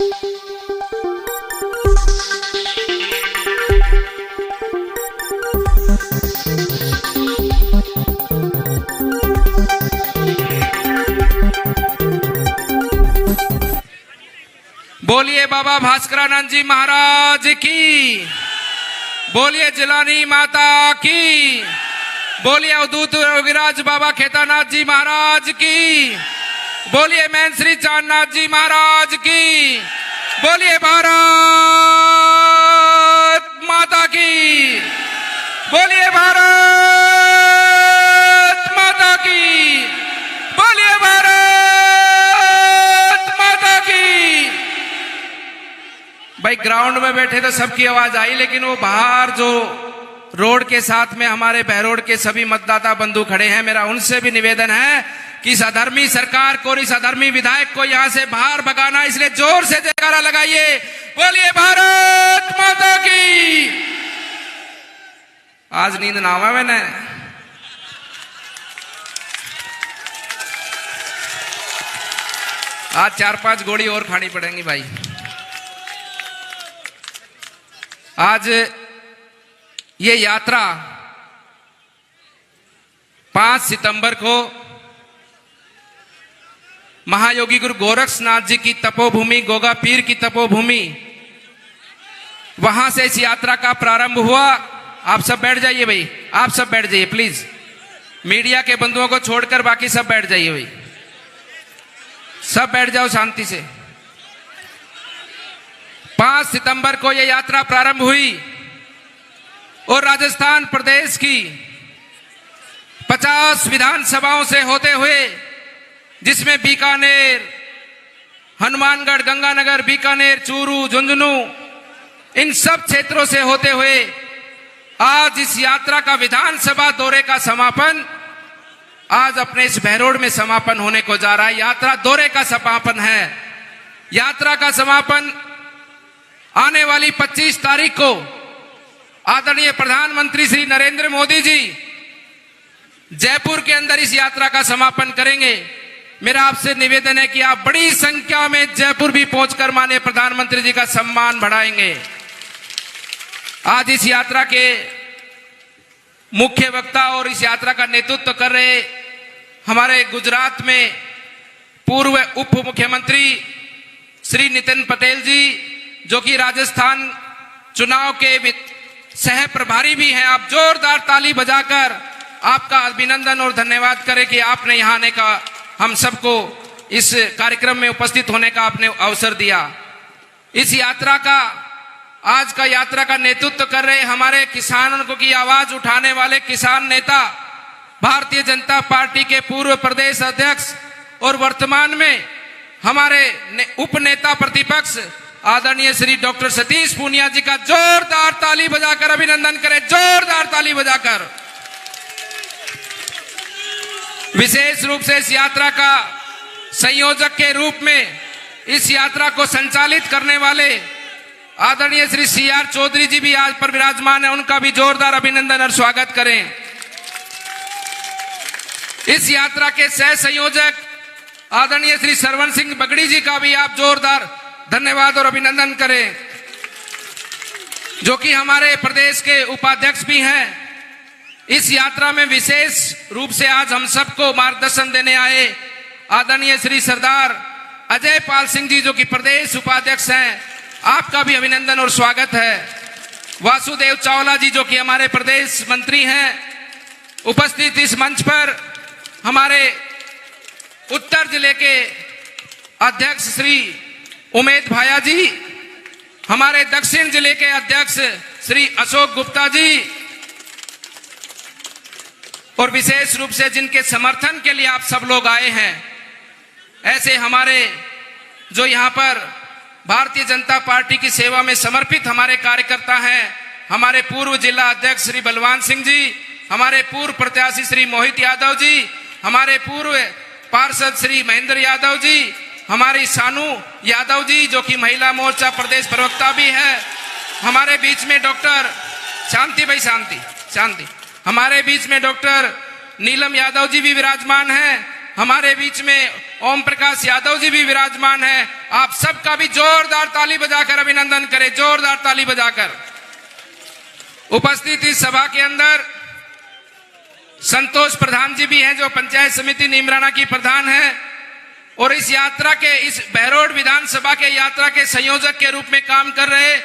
बोलिए बाबा भास्करानंद जी महाराज की, बोलिए जिलानी माता की, बोलिए अवधूत योगीराज बाबा खेतानाथ जी महाराज की, बोलिए मैन श्री चांदनाथ जी महाराज की, बोलिए भारत माता की, बोलिए भारत माता की, बोलिए भारत माता की। भाई ग्राउंड में बैठे तो सबकी आवाज आई, लेकिन वो बाहर जो रोड के साथ में हमारे बहरोड के सभी मतदाता बंधु खड़े हैं, मेरा उनसे भी निवेदन है कि इस अधर्मी सरकार को, इस अधर्मी विधायक को यहां से बाहर भगाना, इसलिए जोर से जयकारा लगाइए, बोलिए भारत माता की। आज नींद ना आवा मैंने, आज 4-5 गोली और खानी पड़ेंगी भाई। आज ये यात्रा 5 सितंबर को महायोगी गुरु गोरक्षनाथ जी की तपोभूमि, गोगा पीर की तपोभूमि, वहां से इस यात्रा का प्रारंभ हुआ। आप सब बैठ जाइए भाई, आप सब बैठ जाइए प्लीज, मीडिया के बंधुओं को छोड़कर बाकी सब बैठ जाइए भाई, सब बैठ जाओ शांति से। 5 सितंबर को यह यात्रा प्रारंभ हुई और राजस्थान प्रदेश की 50 विधानसभाओं से होते हुए, जिसमें बीकानेर, हनुमानगढ़, गंगानगर, बीकानेर, चूरू, झुंझुनू, इन सब क्षेत्रों से होते हुए आज इस यात्रा का विधानसभा दौरे का समापन आज अपने इस बहरोड में समापन होने को जा रहा है। यात्रा दौरे का समापन है। यात्रा का समापन आने वाली 25 तारीख को आदरणीय प्रधानमंत्री श्री नरेंद्र मोदी जी जयपुर के अंदर इस यात्रा का समापन करेंगे। मेरा आपसे निवेदन है कि आप बड़ी संख्या में जयपुर भी पहुंचकर माननीय प्रधानमंत्री जी का सम्मान बढ़ाएंगे। आज इस यात्रा के मुख्य वक्ता और इस यात्रा का नेतृत्व कर रहे हमारे गुजरात में पूर्व उप मुख्यमंत्री श्री नितिन पटेल जी, जो कि राजस्थान चुनाव के सह प्रभारी भी हैं। आप जोरदार ताली बजाकर आपका अभिनंदन और धन्यवाद करें कि आपने यहाँ आने का, हम सबको इस कार्यक्रम में उपस्थित होने का आपने अवसर दिया। इस यात्रा का, आज का यात्रा का नेतृत्व कर रहे हमारे किसानों को की आवाज उठाने वाले किसान नेता, भारतीय जनता पार्टी के पूर्व प्रदेश अध्यक्ष और वर्तमान में हमारे उप नेता प्रतिपक्ष आदरणीय श्री डॉक्टर सतीश पूनिया जी का जोरदार ताली बजाकर अभिनंदन करें, जोरदार ताली बजाकर। विशेष रूप से इस यात्रा का संयोजक के रूप में इस यात्रा को संचालित करने वाले आदरणीय श्री CR चौधरी जी भी आज पर विराजमान है, उनका भी जोरदार अभिनंदन और स्वागत करें। इस यात्रा के सह संयोजक आदरणीय श्री सरवण सिंह बगड़ी जी का भी आप जोरदार धन्यवाद और अभिनंदन करें, जो कि हमारे प्रदेश के उपाध्यक्ष भी हैं। इस यात्रा में विशेष रूप से आज हम सबको मार्गदर्शन देने आए आदरणीय श्री सरदार अजय पाल सिंह जी, जो कि प्रदेश उपाध्यक्ष हैं, आपका भी अभिनंदन और स्वागत है। वासुदेव चावला जी, जो कि हमारे प्रदेश मंत्री हैं, उपस्थित इस मंच पर हमारे उत्तर जिले के अध्यक्ष श्री उमेद भाया जी, हमारे दक्षिण जिले के अध्यक्ष श्री अशोक गुप्ता जी, और विशेष रूप से जिनके समर्थन के लिए आप सब लोग आए हैं, ऐसे हमारे जो यहाँ पर भारतीय जनता पार्टी की सेवा में समर्पित हमारे कार्यकर्ता हैं, हमारे पूर्व जिला अध्यक्ष श्री बलवान सिंह जी, हमारे पूर्व प्रत्याशी श्री मोहित यादव जी, हमारे पूर्व पार्षद श्री महेंद्र यादव जी, हमारी सानू यादव जी, जो कि महिला मोर्चा प्रदेश प्रवक्ता भी है, हमारे बीच में डॉक्टर शांति भाई शांति हमारे बीच में डॉक्टर नीलम यादव जी भी विराजमान हैं, हमारे बीच में ओम प्रकाश यादव जी भी विराजमान है। आप सबका भी जोरदार ताली बजाकर अभिनंदन करें, जोरदार ताली बजाकर। उपस्थित इस सभा के अंदर संतोष प्रधान जी भी हैं, जो पंचायत समिति नीमराना की प्रधान है और इस यात्रा के, इस बहरोड विधानसभा के यात्रा के संयोजक के रूप में काम कर रहे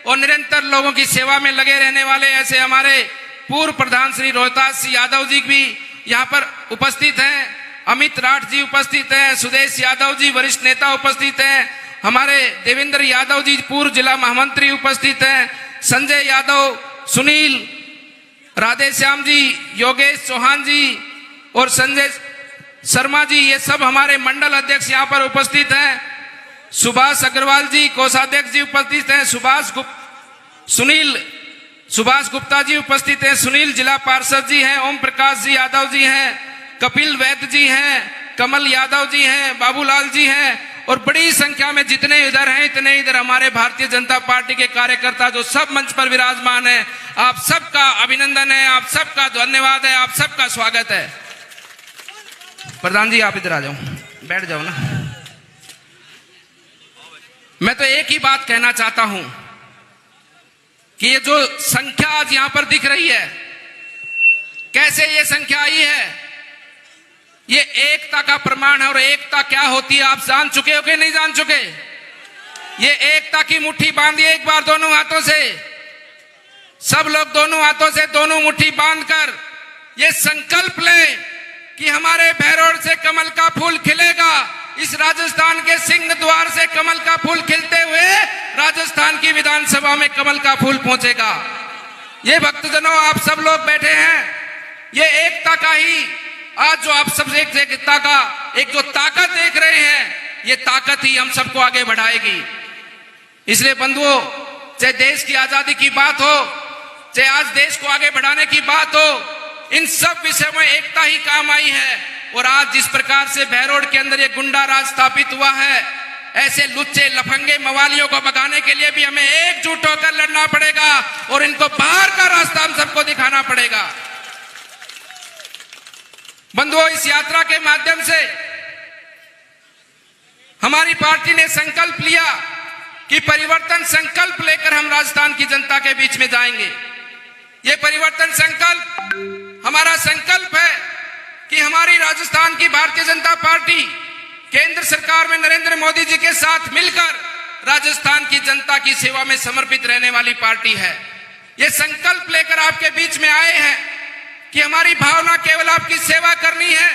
और निरंतर लोगों की सेवा में लगे रहने वाले ऐसे हमारे पूर्व प्रधान श्री रोहतास यादव जी भी यहाँ पर उपस्थित हैं। अमित राठ जी उपस्थित हैं, सुदेश यादव जी वरिष्ठ नेता उपस्थित हैं, हमारे देवेंद्र यादव जी पूर्व जिला महामंत्री उपस्थित हैं, संजय यादव, सुनील, राधेश्याम जी, योगेश चौहान जी और संजय शर्मा जी, ये सब हमारे मंडल अध्यक्ष यहाँ पर उपस्थित हैं। सुभाष अग्रवाल जी कोषाध्यक्ष जी उपस्थित हैं, सुभाष गुप्ता जी उपस्थित हैं, सुनील जिला पार्षद जी हैं, ओम प्रकाश जी यादव जी हैं, कपिल वैद्य जी हैं, कमल यादव जी हैं, बाबूलाल जी हैं और बड़ी संख्या में जितने इधर हैं इतने इधर हमारे भारतीय जनता पार्टी के कार्यकर्ता जो सब मंच पर विराजमान हैं। आप सबका अभिनंदन है, आप सबका धन्यवाद है, आप सबका स्वागत है। प्रधान जी आप इधर आ जाओ, बैठ जाओ ना। मैं तो एक ही बात कहना चाहता हूं कि ये जो संख्या आज यहां पर दिख रही है, कैसे ये संख्या आई है, ये एकता का प्रमाण है। और एकता क्या होती है आप जान चुके हो कि नहीं जान चुके? ये एकता की मुट्ठी बांधिए एक बार दोनों हाथों से, सब लोग दोनों हाथों से दोनों मुट्ठी बांधकर ये संकल्प लें कि हमारे बहरोड से कमल का फूल खिलेगा। इस राजस्थान के सिंह द्वार से कमल का फूल खिलते हुए राजस्थान की विधानसभा में कमल का फूल पहुंचेगा। ये भक्तजनों आप सब लोग बैठे हैं, ये एकता का ही आज जो आप सब एकता का एक जो ताकत देख रहे हैं, ये ताकत ही हम सबको आगे बढ़ाएगी। इसलिए बंधुओं, चाहे देश की आजादी की बात हो, चाहे आज देश को आगे बढ़ाने की बात हो, इन सब विषयों में एकता ही काम आई है। और आज जिस प्रकार से बहरोड के अंदर ये गुंडा राज स्थापित हुआ है, ऐसे लुच्चे लफंगे मवालियों को भगाने के लिए भी हमें एकजुट होकर लड़ना पड़ेगा और इनको बाहर का रास्ता हम सबको दिखाना पड़ेगा। बंधुओं, इस यात्रा के माध्यम से हमारी पार्टी ने संकल्प लिया कि परिवर्तन संकल्प लेकर हम राजस्थान की जनता के बीच में जाएंगे। ये परिवर्तन संकल्प हमारा संकल्प है कि हमारी राजस्थान की भारतीय जनता पार्टी केंद्र सरकार में नरेंद्र मोदी जी के साथ मिलकर राजस्थान की जनता की सेवा में समर्पित रहने वाली पार्टी है। ये संकल्प लेकर आपके बीच में आए हैं कि हमारी भावना केवल आपकी सेवा करनी है,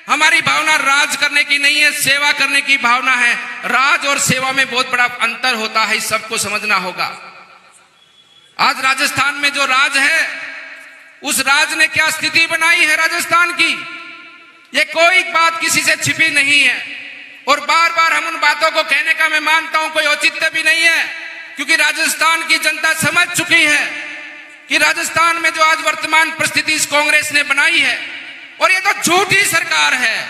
हमारी भावना राज करने की नहीं है, सेवा करने की भावना है। राज और सेवा में बहुत बड़ा अंतर होता है, इस सबको समझना होगा। आज राजस्थान में जो राज है, उस राज ने क्या स्थिति बनाई है राजस्थान की, ये कोई बात किसी से छिपी नहीं है। और बार बार हम उन बातों को कहने का मैं मानता हूं कोई औचित्य भी नहीं है, क्योंकि राजस्थान की जनता समझ चुकी है कि राजस्थान में जो आज वर्तमान परिस्थिति इस कांग्रेस ने बनाई है, और ये तो झूठी सरकार है,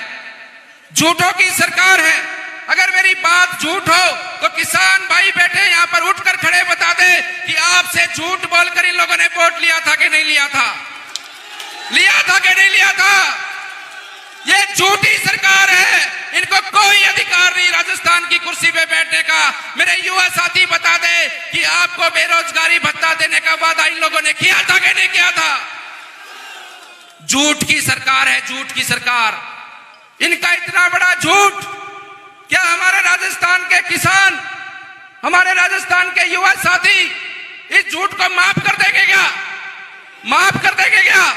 झूठों की सरकार है। अगर मेरी बात झूठ हो तो किसान भाई बैठे यहाँ पर उठकर खड़े बता दे कि आपसे झूठ बोलकर इन लोगों ने वोट लिया था कि नहीं लिया था, लिया था कि नहीं लिया था। ये झूठी सरकार है, इनको कोई अधिकार नहीं राजस्थान की कुर्सी पे बैठने का। मेरे युवा साथी बता दे कि आपको बेरोजगारी भत्ता देने का वादा इन लोगों ने किया था कि नहीं किया था। झूठ की सरकार है, झूठ की सरकार। इनका इतना बड़ा झूठ, क्या हमारे राजस्थान के किसान, हमारे राजस्थान के युवा साथी इस झूठ को माफ कर देंगे क्या? माफ कर देंगे क्या?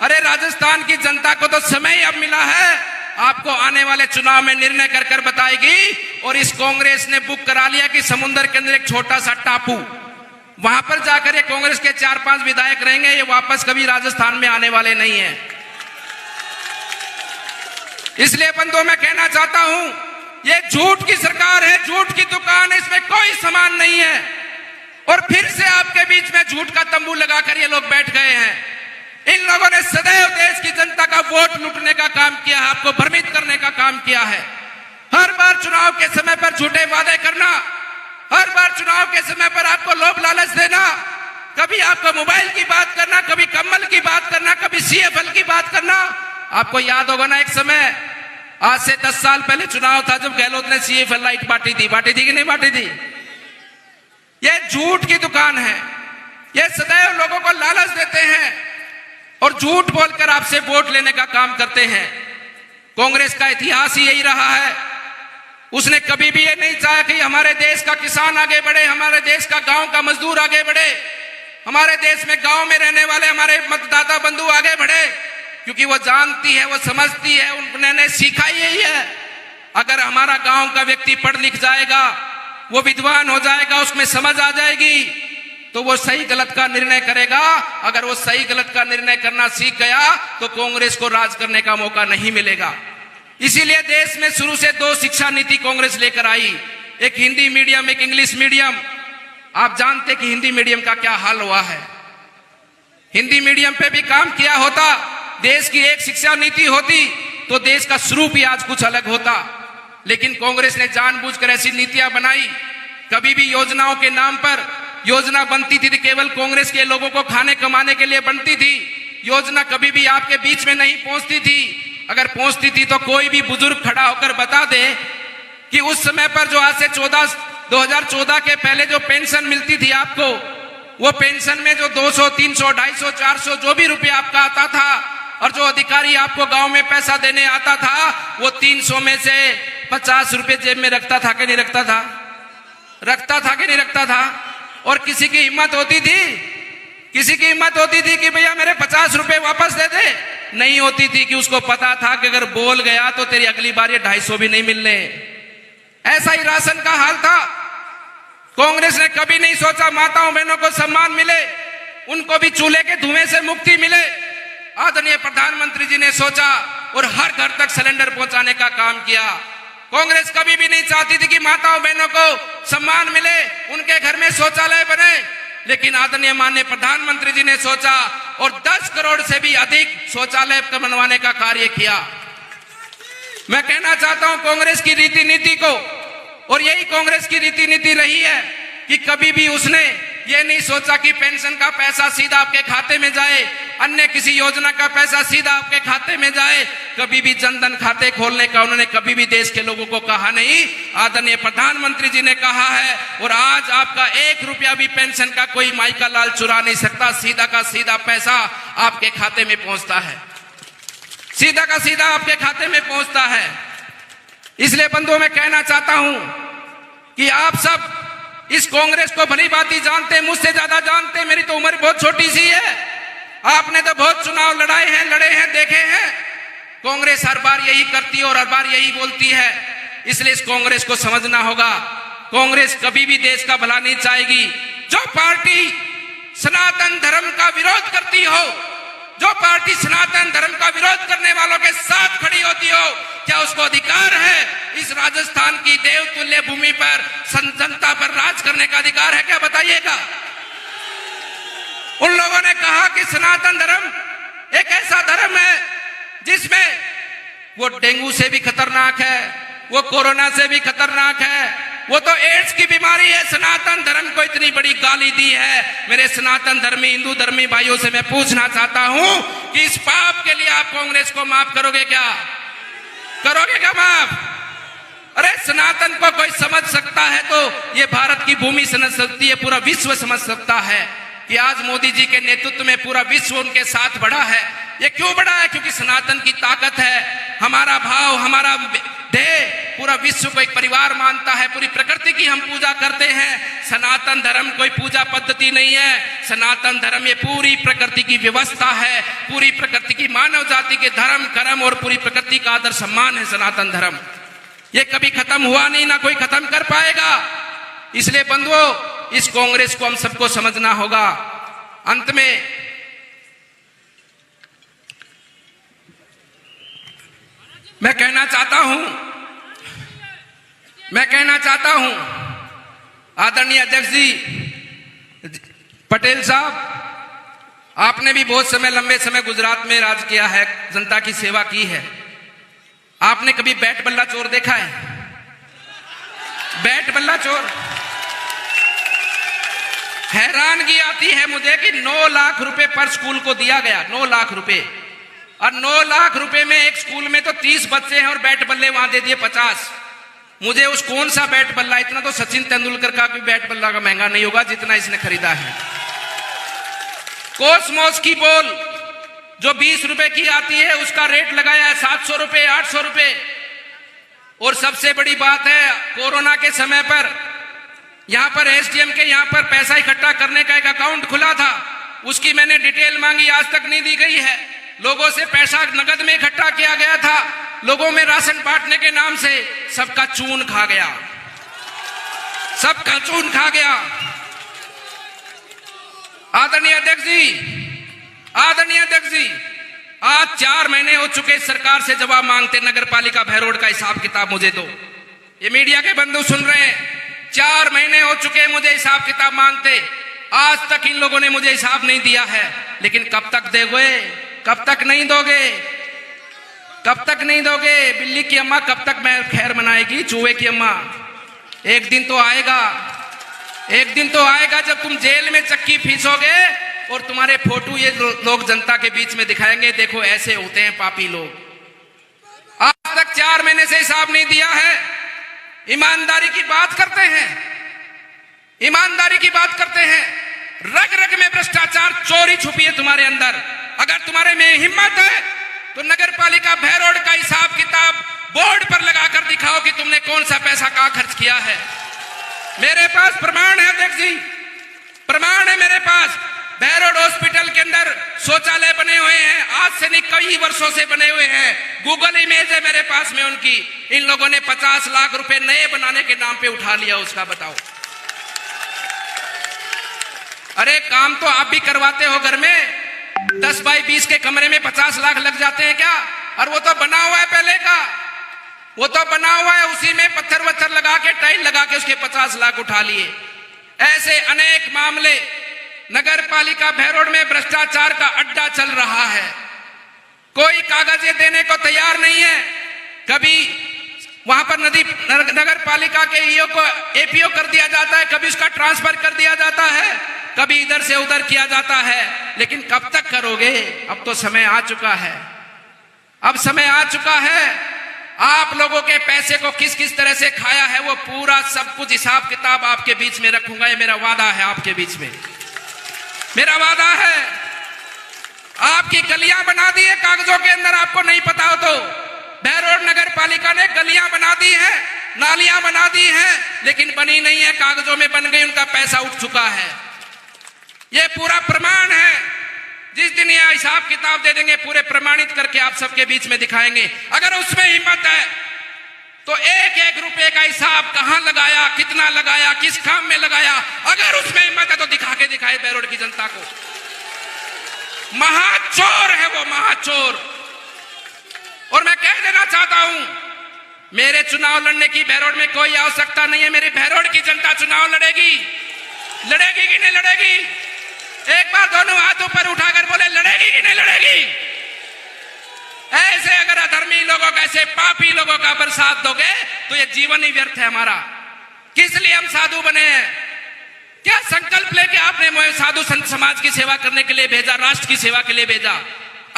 अरे राजस्थान की जनता को तो समय अब मिला है, आपको आने वाले चुनाव में निर्णय कर कर बताएगी। और इस कांग्रेस ने बुक करा लिया कि समुद्र के अंदर एक छोटा सा टापू, वहां पर जाकर ये कांग्रेस के 4-5 विधायक रहेंगे, ये वापस कभी राजस्थान में आने वाले नहीं है। इसलिए बंधुओं, मैं कहना चाहता हूं, ये झूठ की सरकार है, झूठ की दुकान है, इसमें कोई सामान नहीं है। और फिर से आपके बीच में झूठ का तंबू लगाकर ये लोग बैठ गए हैं। इन लोगों ने सदैव देश की जनता का वोट लूटने का काम किया है, आपको भ्रमित करने का काम किया है। हर बार चुनाव के समय पर झूठे वादे करना, हर बार चुनाव के समय पर आपको लोभ लालच देना, कभी आपको मोबाइल की बात करना, कभी कम्बल की बात करना, कभी CFL की बात करना। आपको याद होगा ना, एक समय आज से 10 साल पहले चुनाव था जब गहलोत ने CFL लाइट बांटी थी कि नहीं बांटी थी? यह झूठ की दुकान है। यह सदैव लोगों को लालच देते हैं और झूठ बोलकर आपसे वोट लेने का काम करते हैं। कांग्रेस का इतिहास ही यही रहा है। उसने कभी भी ये नहीं चाहा कि हमारे देश का किसान आगे बढ़े, हमारे देश का गांव का मजदूर आगे बढ़े, हमारे देश में गांव में रहने वाले हमारे मतदाता बंधु आगे बढ़े, क्योंकि वो जानती है, वो समझती है, उन्होंने सीखा यही है। अगर हमारा गांव का व्यक्ति पढ़ लिख जाएगा, वो विद्वान हो जाएगा, उसमें समझ आ जाएगी, तो वो सही गलत का निर्णय करेगा। अगर वो सही गलत का निर्णय करना सीख गया तो कांग्रेस को राज करने का मौका नहीं मिलेगा। इसीलिए देश में शुरू से 2 शिक्षा नीति कांग्रेस लेकर आई, एक हिंदी मीडियम, एक इंग्लिश मीडियम। आप जानते कि हिंदी मीडियम का क्या हाल हुआ है। हिंदी मीडियम पे भी काम किया होता, देश की एक शिक्षा नीति होती तो देश का स्वरूप ही आज कुछ अलग होता। लेकिन कांग्रेस ने जानबूझकर ऐसी नीतियां बनाई। कभी भी योजनाओं के नाम पर योजना बनती थी तो केवल कांग्रेस के लोगों को खाने कमाने के लिए बनती थी। योजना कभी भी आपके बीच में नहीं पहुंचती थी। अगर पहुंचती थी तो कोई भी बुजुर्ग खड़ा होकर बता दे कि उस समय पर जो आज से 2014 के पहले जो पेंशन मिलती थी आपको, वो पेंशन में जो 200, 300, 250, 400 जो भी रुपया आपका आता था, और जो अधिकारी आपको गांव में पैसा देने आता था, वो 300 में से 50 रुपए जेब में रखता था कि नहीं रखता था? रखता था कि नहीं रखता था? और किसी की हिम्मत होती थी, किसी की हिम्मत होती थी कि भैया मेरे 50 रुपए वापस दे दे? नहीं होती थी, कि उसको पता था कि अगर बोल गया तो तेरी अगली बार ये 250 भी नहीं मिलने। ऐसा ही राशन का हाल था। कांग्रेस ने कभी नहीं सोचा माताओं बहनों को सम्मान मिले, उनको भी चूल्हे के धुएं से मुक्ति मिले। आदरणीय प्रधानमंत्री जी ने सोचा और हर घर तक सिलेंडर पहुंचाने का काम किया। कांग्रेस कभी भी नहीं चाहती थी कि माताओं बहनों को सम्मान मिले, उनके घर में शौचालय बने, लेकिन आदरणीय माननीय प्रधानमंत्री जी ने सोचा और 10 करोड़ से भी अधिक शौचालय बनवाने का कार्य किया। मैं कहना चाहता हूं कांग्रेस की रीति नीति को, और यही कांग्रेस की रीति नीति रही है कि कभी भी उसने ये नहीं सोचा कि पेंशन का पैसा सीधा आपके खाते में जाए, अन्य किसी योजना का पैसा सीधा आपके खाते में जाए। कभी भी जनधन खाते खोलने का उन्होंने कभी भी देश के लोगों को कहा नहीं। आदरणीय प्रधानमंत्री जी ने कहा है, और आज आपका 1 रुपया भी पेंशन का कोई माई का लाल चुरा नहीं सकता। सीधा का सीधा पैसा आपके खाते में पहुंचता है, सीधा का सीधा आपके खाते में पहुंचता है। इसलिए बंधुओं मैं कहना चाहता हूं कि आप सब इस कांग्रेस को भली भांति जानते, मुझसे ज्यादा जानते। मेरी तो उम्र बहुत छोटी सी है, आपने तो बहुत चुनाव लड़े हैं, देखे हैं। कांग्रेस हर बार यही करती है और हर बार यही बोलती है। इसलिए इस कांग्रेस को समझना होगा, कांग्रेस कभी भी देश का भला नहीं चाहेगी। जो पार्टी सनातन धर्म का विरोध करती हो, जो पार्टी सनातन धर्म का विरोध करने वालों के साथ खड़ी होती हो, क्या उसको अधिकार है इस राजस्थान की देवतुल्य भूमि पर जनता पर राज करने का अधिकार है? क्या बताइएगा? उन लोगों ने कहा कि सनातन धर्म एक ऐसा धर्म है जिसमें वो डेंगू से भी खतरनाक है, वो कोरोना से भी खतरनाक है, वो तो एड्स की बीमारी है। सनातन धर्म को इतनी बड़ी गाली दी है। मेरे सनातन धर्मी हिंदू धर्मी भाइयों से मैं पूछना चाहता हूं कि इस पाप के लिए आप कांग्रेस को माफ करोगे क्या? करोगे क्या माफ? अरे सनातन को कोई समझ सकता है तो ये भारत की भूमि समझ सकती है, पूरा विश्व समझ सकता है कि आज मोदी जी के नेतृत्व में पूरा विश्व उनके साथ बढ़ा है। ये क्यों बढ़ा है? क्योंकि सनातन की ताकत है, हमारा भाव, हमारा देह पूरा विश्व को एक परिवार मानता है। पूरी प्रकृति की हम पूजा करते हैं। सनातन धर्म कोई पूजा पद्धति नहीं है। सनातन धर्म ये पूरी प्रकृति की व्यवस्था है, पूरी प्रकृति की मानव जाति के धर्म कर्म और पूरी प्रकृति का आदर सम्मान है सनातन धर्म। ये कभी खत्म हुआ नहीं, ना कोई खत्म कर पाएगा। इसलिए बंधुओं, इस कांग्रेस को हम सबको समझना होगा। अंत में मैं कहना चाहता हूं आदरणीय अध्यक्ष जी पटेल साहब, आपने भी बहुत समय, लंबे समय गुजरात में राज किया है, जनता की सेवा की है। आपने कभी बैट बल्ला चोर देखा है? बैट बल्ला चोर। हैरानगी आती है मुझे कि 9 लाख रुपए पर स्कूल को दिया गया। 9 लाख रुपए और 9 लाख रुपए में एक स्कूल में तो 30 बच्चे हैं और बैट बल्ले वहां दे दिए 50। मुझे उस कौन सा बैट बल्ला, इतना तो सचिन तेंदुलकर का भी बैट बल्ला का महंगा नहीं होगा जितना इसने खरीदा है। कोसमोस की बॉल जो 20 रुपए की आती है उसका रेट लगाया है 700 रुपए, 800 रुपए। और सबसे बड़ी बात है, कोरोना के समय पर यहां पर एसडीएम के यहां पर पैसा इकट्ठा करने का एक अकाउंट खुला था, उसकी मैंने डिटेल मांगी, आज तक नहीं दी गई है। लोगों से पैसा नगद में इकट्ठा किया गया था, लोगों में राशन बांटने के नाम से सबका चून खा गया, सबका चून खा गया। आदरणीय अध्यक्ष जी, आज 4 महीने हो चुके सरकार से जवाब मांगते, नगर पालिका भैरोड का हिसाब किताब मुझे दो। ये मीडिया के बंधु सुन रहे हैं, 4 महीने हो चुके मुझे हिसाब किताब मांगते, आज तक इन लोगों ने मुझे हिसाब नहीं दिया है। लेकिन कब तक दोगे, कब तक नहीं दोगे, कब तक नहीं दोगे? बिल्ली की अम्मा कब तक मैं खैर मनाएगी? चूहे की अम्मा, एक दिन तो आएगा, एक दिन तो आएगा जब तुम जेल में चक्की फीसोगे और तुम्हारे फोटो ये लोग जनता के बीच में दिखाएंगे, देखो ऐसे होते हैं पापी लोग। आज तक 4 महीने से हिसाब नहीं दिया है। ईमानदारी की बात करते हैं, ईमानदारी की बात करते हैं, रग रग में भ्रष्टाचार, चोरी छुपी है तुम्हारे अंदर। अगर तुम्हारे में हिम्मत है तो नगर पालिका भैरोड का हिसाब किताब बोर्ड पर लगाकर दिखाओ कि तुमने कौन सा पैसा कहां खर्च किया है। मेरे पास प्रमाण है अध्यक्ष जी, प्रमाण है मेरे पास। भैरोड हॉस्पिटल के अंदर शौचालय बने हुए हैं, आज से नहीं कई वर्षों से बने हुए हैं, गूगल इमेज है मेरे पास में उनकी। इन लोगों ने 50 लाख रुपए नए बनाने के नाम पे उठा लिया, उसका बताओ। अरे काम तो आप भी करवाते हो घर में, 10 बाई 20 के कमरे में 50 लाख लग जाते हैं क्या? और वो तो बना हुआ है पहले का, वो तो बना हुआ है, उसी में पत्थर वत्थर लगा के टाइल लगा के उसके 50 लाख उठा लिए। ऐसे अनेक मामले नगर पालिका भैरोड में भ्रष्टाचार का अड्डा चल रहा है। कोई कागजें देने को तैयार नहीं है। कभी वहां पर नगर पालिका के ईओ को एपीओ कर दिया जाता है, कभी उसका ट्रांसफर कर दिया जाता है, कभी इधर से उधर किया जाता है। लेकिन कब तक करोगे? अब तो समय आ चुका है, अब समय आ चुका है। आप लोगों के पैसे को किस किस तरह से खाया है वो पूरा सब कुछ हिसाब किताब आपके बीच में रखूंगा। ये मेरा वादा है आपके बीच में, मेरा वादा है। आपकी गलियां बना दी है कागजों के अंदर, आपको नहीं पता हो तो। भैरोड नगर पालिका ने गलियां बना दी है, नालियां बना दी है, लेकिन बनी नहीं है, कागजों में बन गई, उनका पैसा उठ चुका है। ये पूरा प्रमाण है। जिस दिन यह हिसाब किताब दे देंगे पूरे प्रमाणित करके आप सबके बीच में दिखाएंगे। अगर उसमें हिम्मत है तो एक एक रुपए का हिसाब कहां लगाया, कितना लगाया, किस काम में लगाया, अगर उसमें हिम्मत है तो दिखा के दिखाए भैरोड की जनता को। महाचोर है वो, महाचोर। और मैं कह देना चाहता हूं, मेरे चुनाव लड़ने की भैरोड में कोई आवश्यकता नहीं है। मेरी भैरोड की जनता चुनाव लड़ेगी, लड़ेगी कि नहीं लड़ेगी? एक बार दोनों हाथ ऊपर उठाकर बोले, लड़ेगी कि नहीं लड़ेगी? ऐसे अगर अधर्मी लोगों का, ऐसे पापी लोगों का बरसात दोगे तो ये जीवन ही व्यर्थ है हमारा। किस लिए हम साधु बने हैं? क्या संकल्प लेके आपने मुझे साधु संत समाज की सेवा करने के लिए भेजा, राष्ट्र की सेवा के लिए भेजा?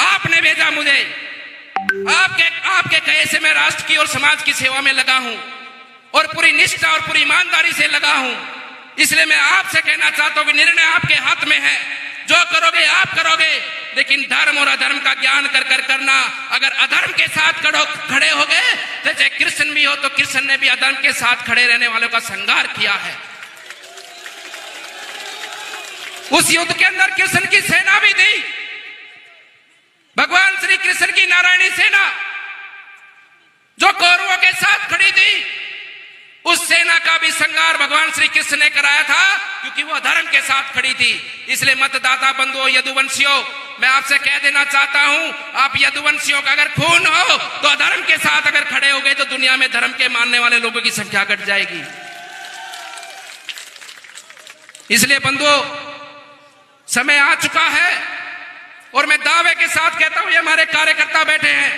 आपने भेजा मुझे, आपके कहे से मैं राष्ट्र की और समाज की सेवा में लगा हूं और पूरी निष्ठा और पूरी ईमानदारी से लगा हूं। इसलिए मैं आपसे कहना चाहता हूं कि निर्णय आपके हाथ में है, जो करोगे आप करोगे, लेकिन धर्म और अधर्म का ज्ञान कर कर करना। अगर अधर्म के साथ खड़े हो गए तो चाहे कृष्ण भी हो तो कृष्ण ने भी अधर्म के साथ खड़े रहने वालों का संहार किया है। उस युद्ध के अंदर कृष्ण की सेना भी थी, भगवान श्री कृष्ण की नारायणी सेना जो कौरवों के साथ खड़ी थी, उस सेना का भी संहार भगवान श्री कृष्ण ने कराया था, क्योंकि वो धर्म के साथ खड़ी थी। इसलिए मतदाता बंधुओं, यदुवंशियों, मैं आपसे कह देना चाहता हूं, आप यदुवंशियों का अगर खून हो तो अधर्म के साथ अगर खड़े हो गए तो दुनिया में धर्म के मानने वाले लोगों की संख्या घट जाएगी। इसलिए बंधुओं, समय आ चुका है और मैं दावे के साथ कहता हूं, ये हमारे कार्यकर्ता बैठे हैं,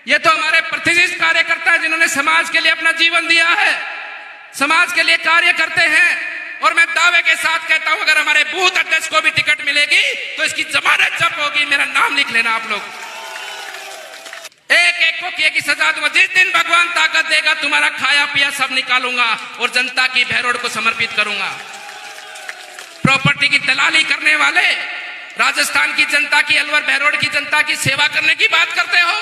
ये तो हमारे प्रतिष्ठित कार्यकर्ता हैं जिन्होंने समाज के लिए अपना जीवन दिया है, समाज के लिए कार्य करते हैं। और मैं दावे के साथ कहता हूं, अगर हमारे बूथ अध्यक्ष को भी टिकट मिलेगी तो इसकी जमानत जब्त होगी। मेरा नाम लिख लेना आप लोग। एक एक को किए की सजा दूंगा। जिस दिन भगवान ताकत देगा तुम्हारा खाया पिया सब निकालूंगा और जनता की भैरोड़ को समर्पित करूंगा। प्रॉपर्टी की दलाली करने वाले राजस्थान की जनता की, अलवर भैरोड़ की जनता की सेवा करने की बात करते हो।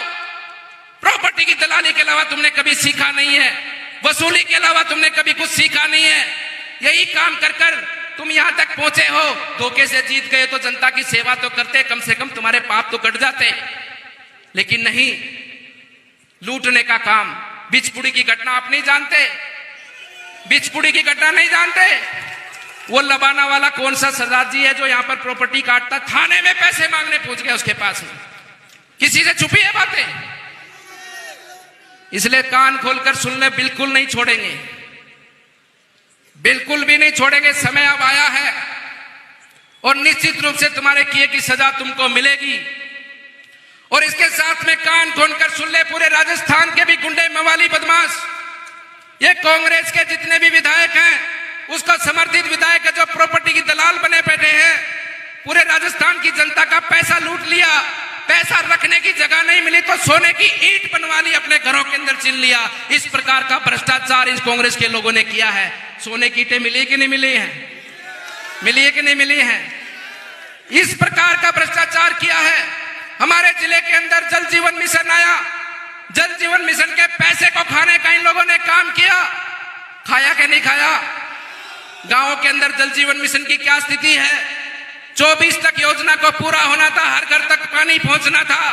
प्रॉपर्टी की दलाली के अलावा तुमने कभी सीखा नहीं है, वसूली के अलावा तुमने कभी कुछ सीखा नहीं है। यही काम कर कर तुम यहां तक पहुंचे हो। धोखे से जीत गए तो जनता की सेवा तो करते, कम से कम तुम्हारे पाप तो कट जाते, लेकिन नहीं, लूटने का काम। बिचपुड़ी की घटना आप नहीं जानते, बिचपुड़ी की घटना नहीं जानते। वो लबाना वाला कौन सा सरदार जी है जो यहां पर प्रॉपर्टी काटता, थाने में पैसे मांगने पहुंच गया उसके पास में। किसी से छुपी है बातें, इसलिए कान खोलकर सुनने बिल्कुल नहीं छोड़ेंगे, बिल्कुल भी नहीं छोड़ेंगे। समय अब आया है और निश्चित रूप से तुम्हारे किए की सजा तुमको मिलेगी। और इसके साथ में कान खोलकर सुन ले, पूरे राजस्थान के भी गुंडे मवाली बदमाश, ये कांग्रेस के जितने भी विधायक हैं, उसका समर्थित विधायक है जो प्रॉपर्टी की दलाल बने बैठे हैं, पूरे राजस्थान की जनता का पैसा लूट लिया। पैसा रखने की जगह नहीं मिली तो सोने की ईंट बनवा ली, अपने घरों के अंदर चिन लिया। इस प्रकार का भ्रष्टाचार इस कांग्रेस के लोगों ने किया है। सोने की ईंटें मिली कि नहीं मिली है, मिली है कि नहीं मिली है? इस प्रकार का भ्रष्टाचार किया है। हमारे जिले के अंदर जल जीवन मिशन आया, जल जीवन मिशन के पैसे को खाने का इन लोगों ने काम किया। खाया कि नहीं खाया? गांवों के अंदर जल जीवन मिशन की क्या स्थिति है? 24 तक योजना को पूरा होना था, हर घर तक पानी पहुंचना था,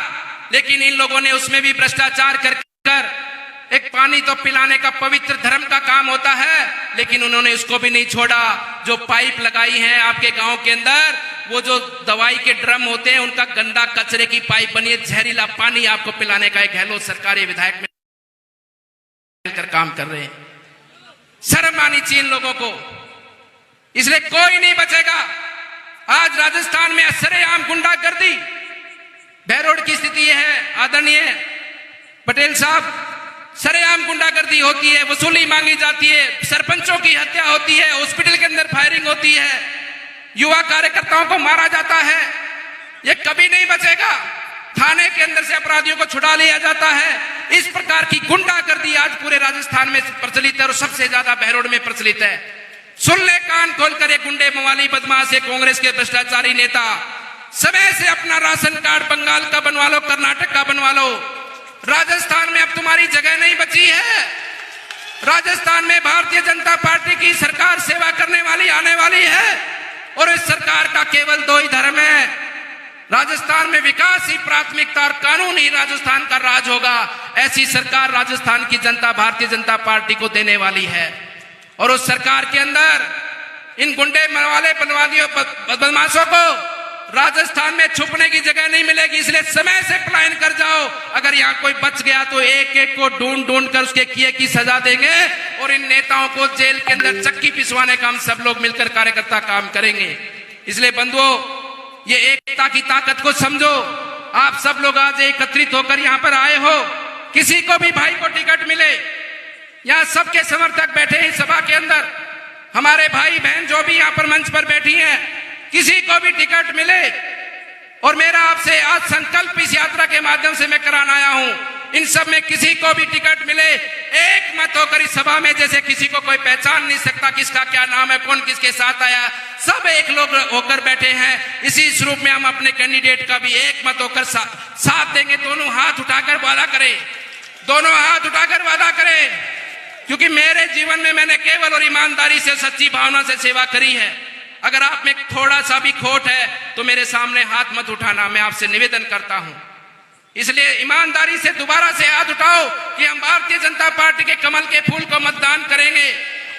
लेकिन इन लोगों ने उसमें भी भ्रष्टाचार कर एक पानी तो पिलाने का पवित्र धर्म का काम होता है, लेकिन उन्होंने उसको भी नहीं छोड़ा। जो पाइप लगाई है आपके गांव के अंदर, वो जो दवाई के ड्रम होते हैं, उनका गंदा कचरे की पाइप बनी है, जहरीला पानी आपको पिलाने का एक गहलोत सरकारी विधायक मिलकर काम कर रहे हैं। शर्म आनी चाहिए इन लोगों को, इसलिए कोई नहीं बचेगा। आज राजस्थान में सरेआम गुंडागर्दी, भैरोड़ की स्थिति है आदरणीय पटेल साहब, सरेआम गुंडागर्दी होती है, वसूली मांगी जाती है, सरपंचों की हत्या होती है, हॉस्पिटल के अंदर फायरिंग होती है, युवा कार्यकर्ताओं को मारा जाता है। ये कभी नहीं बचेगा। थाने के अंदर से अपराधियों को छुड़ा लिया जाता है। इस प्रकार की गुंडागर्दी आज पूरे राजस्थान में प्रचलित है और सबसे ज्यादा भैरोड़ में प्रचलित है। सुन ले कान खोलकर, ये गुंडे मवाली बदमाश है, कांग्रेस के भ्रष्टाचारी नेता, समय से अपना राशन कार्ड बंगाल का बनवा लो, कर्नाटक का बनवा लो। राजस्थान में अब तुम्हारी जगह नहीं बची है। राजस्थान में भारतीय जनता पार्टी की सरकार सेवा करने वाली आने वाली है और इस सरकार का केवल दो ही धर्म है। राजस्थान में विकास ही प्राथमिकता और कानून ही राजस्थान का राज होगा। ऐसी सरकार राजस्थान की जनता भारतीय जनता पार्टी को देने वाली है और उस सरकार के अंदर इन गुंडे वाले बदमाशों को राजस्थान में छुपने की जगह नहीं मिलेगी। इसलिए समय से पलायन कर जाओ। अगर यहाँ कोई बच गया तो एक एक को ढूंढ ढूंढ कर उसके किए की सजा देंगे और इन नेताओं को जेल के अंदर चक्की पिसवाने का हम सब लोग मिलकर कार्यकर्ता काम करेंगे। इसलिए बंधुओं, ये एकता की ताकत को समझो। आप सब लोग आज एकत्रित होकर यहाँ पर आए हो। किसी को भी भाई को टिकट मिले, यहाँ सबके समर्थक बैठे हैं सभा के अंदर, हमारे भाई बहन जो भी यहाँ पर मंच पर बैठी हैं, किसी को भी टिकट मिले और मेरा आपसे आज संकल्प इस यात्रा के माध्यम से मैं कराना आया हूं, इन सब में किसी को भी टिकट मिले, एक मत होकर इस सभा में, जैसे किसी को कोई पहचान नहीं सकता किसका क्या नाम है, कौन किसके साथ आया, सब एक लोग होकर बैठे हैं। इसी स्वरूप में हम अपने कैंडिडेट का भी एक मत होकर साथ देंगे। दोनों हाथ उठाकर वादा करें, दोनों हाथ उठाकर वादा करें, क्योंकि मेरे जीवन में मैंने केवल और ईमानदारी से, सच्ची भावना से सेवा करी है। अगर आप में थोड़ा सा भी खोट है तो मेरे सामने हाथ मत उठाना, मैं आपसे निवेदन करता हूं। इसलिए ईमानदारी से दोबारा से हाथ उठाओ कि हम भारतीय जनता पार्टी के कमल के फूल को मतदान करेंगे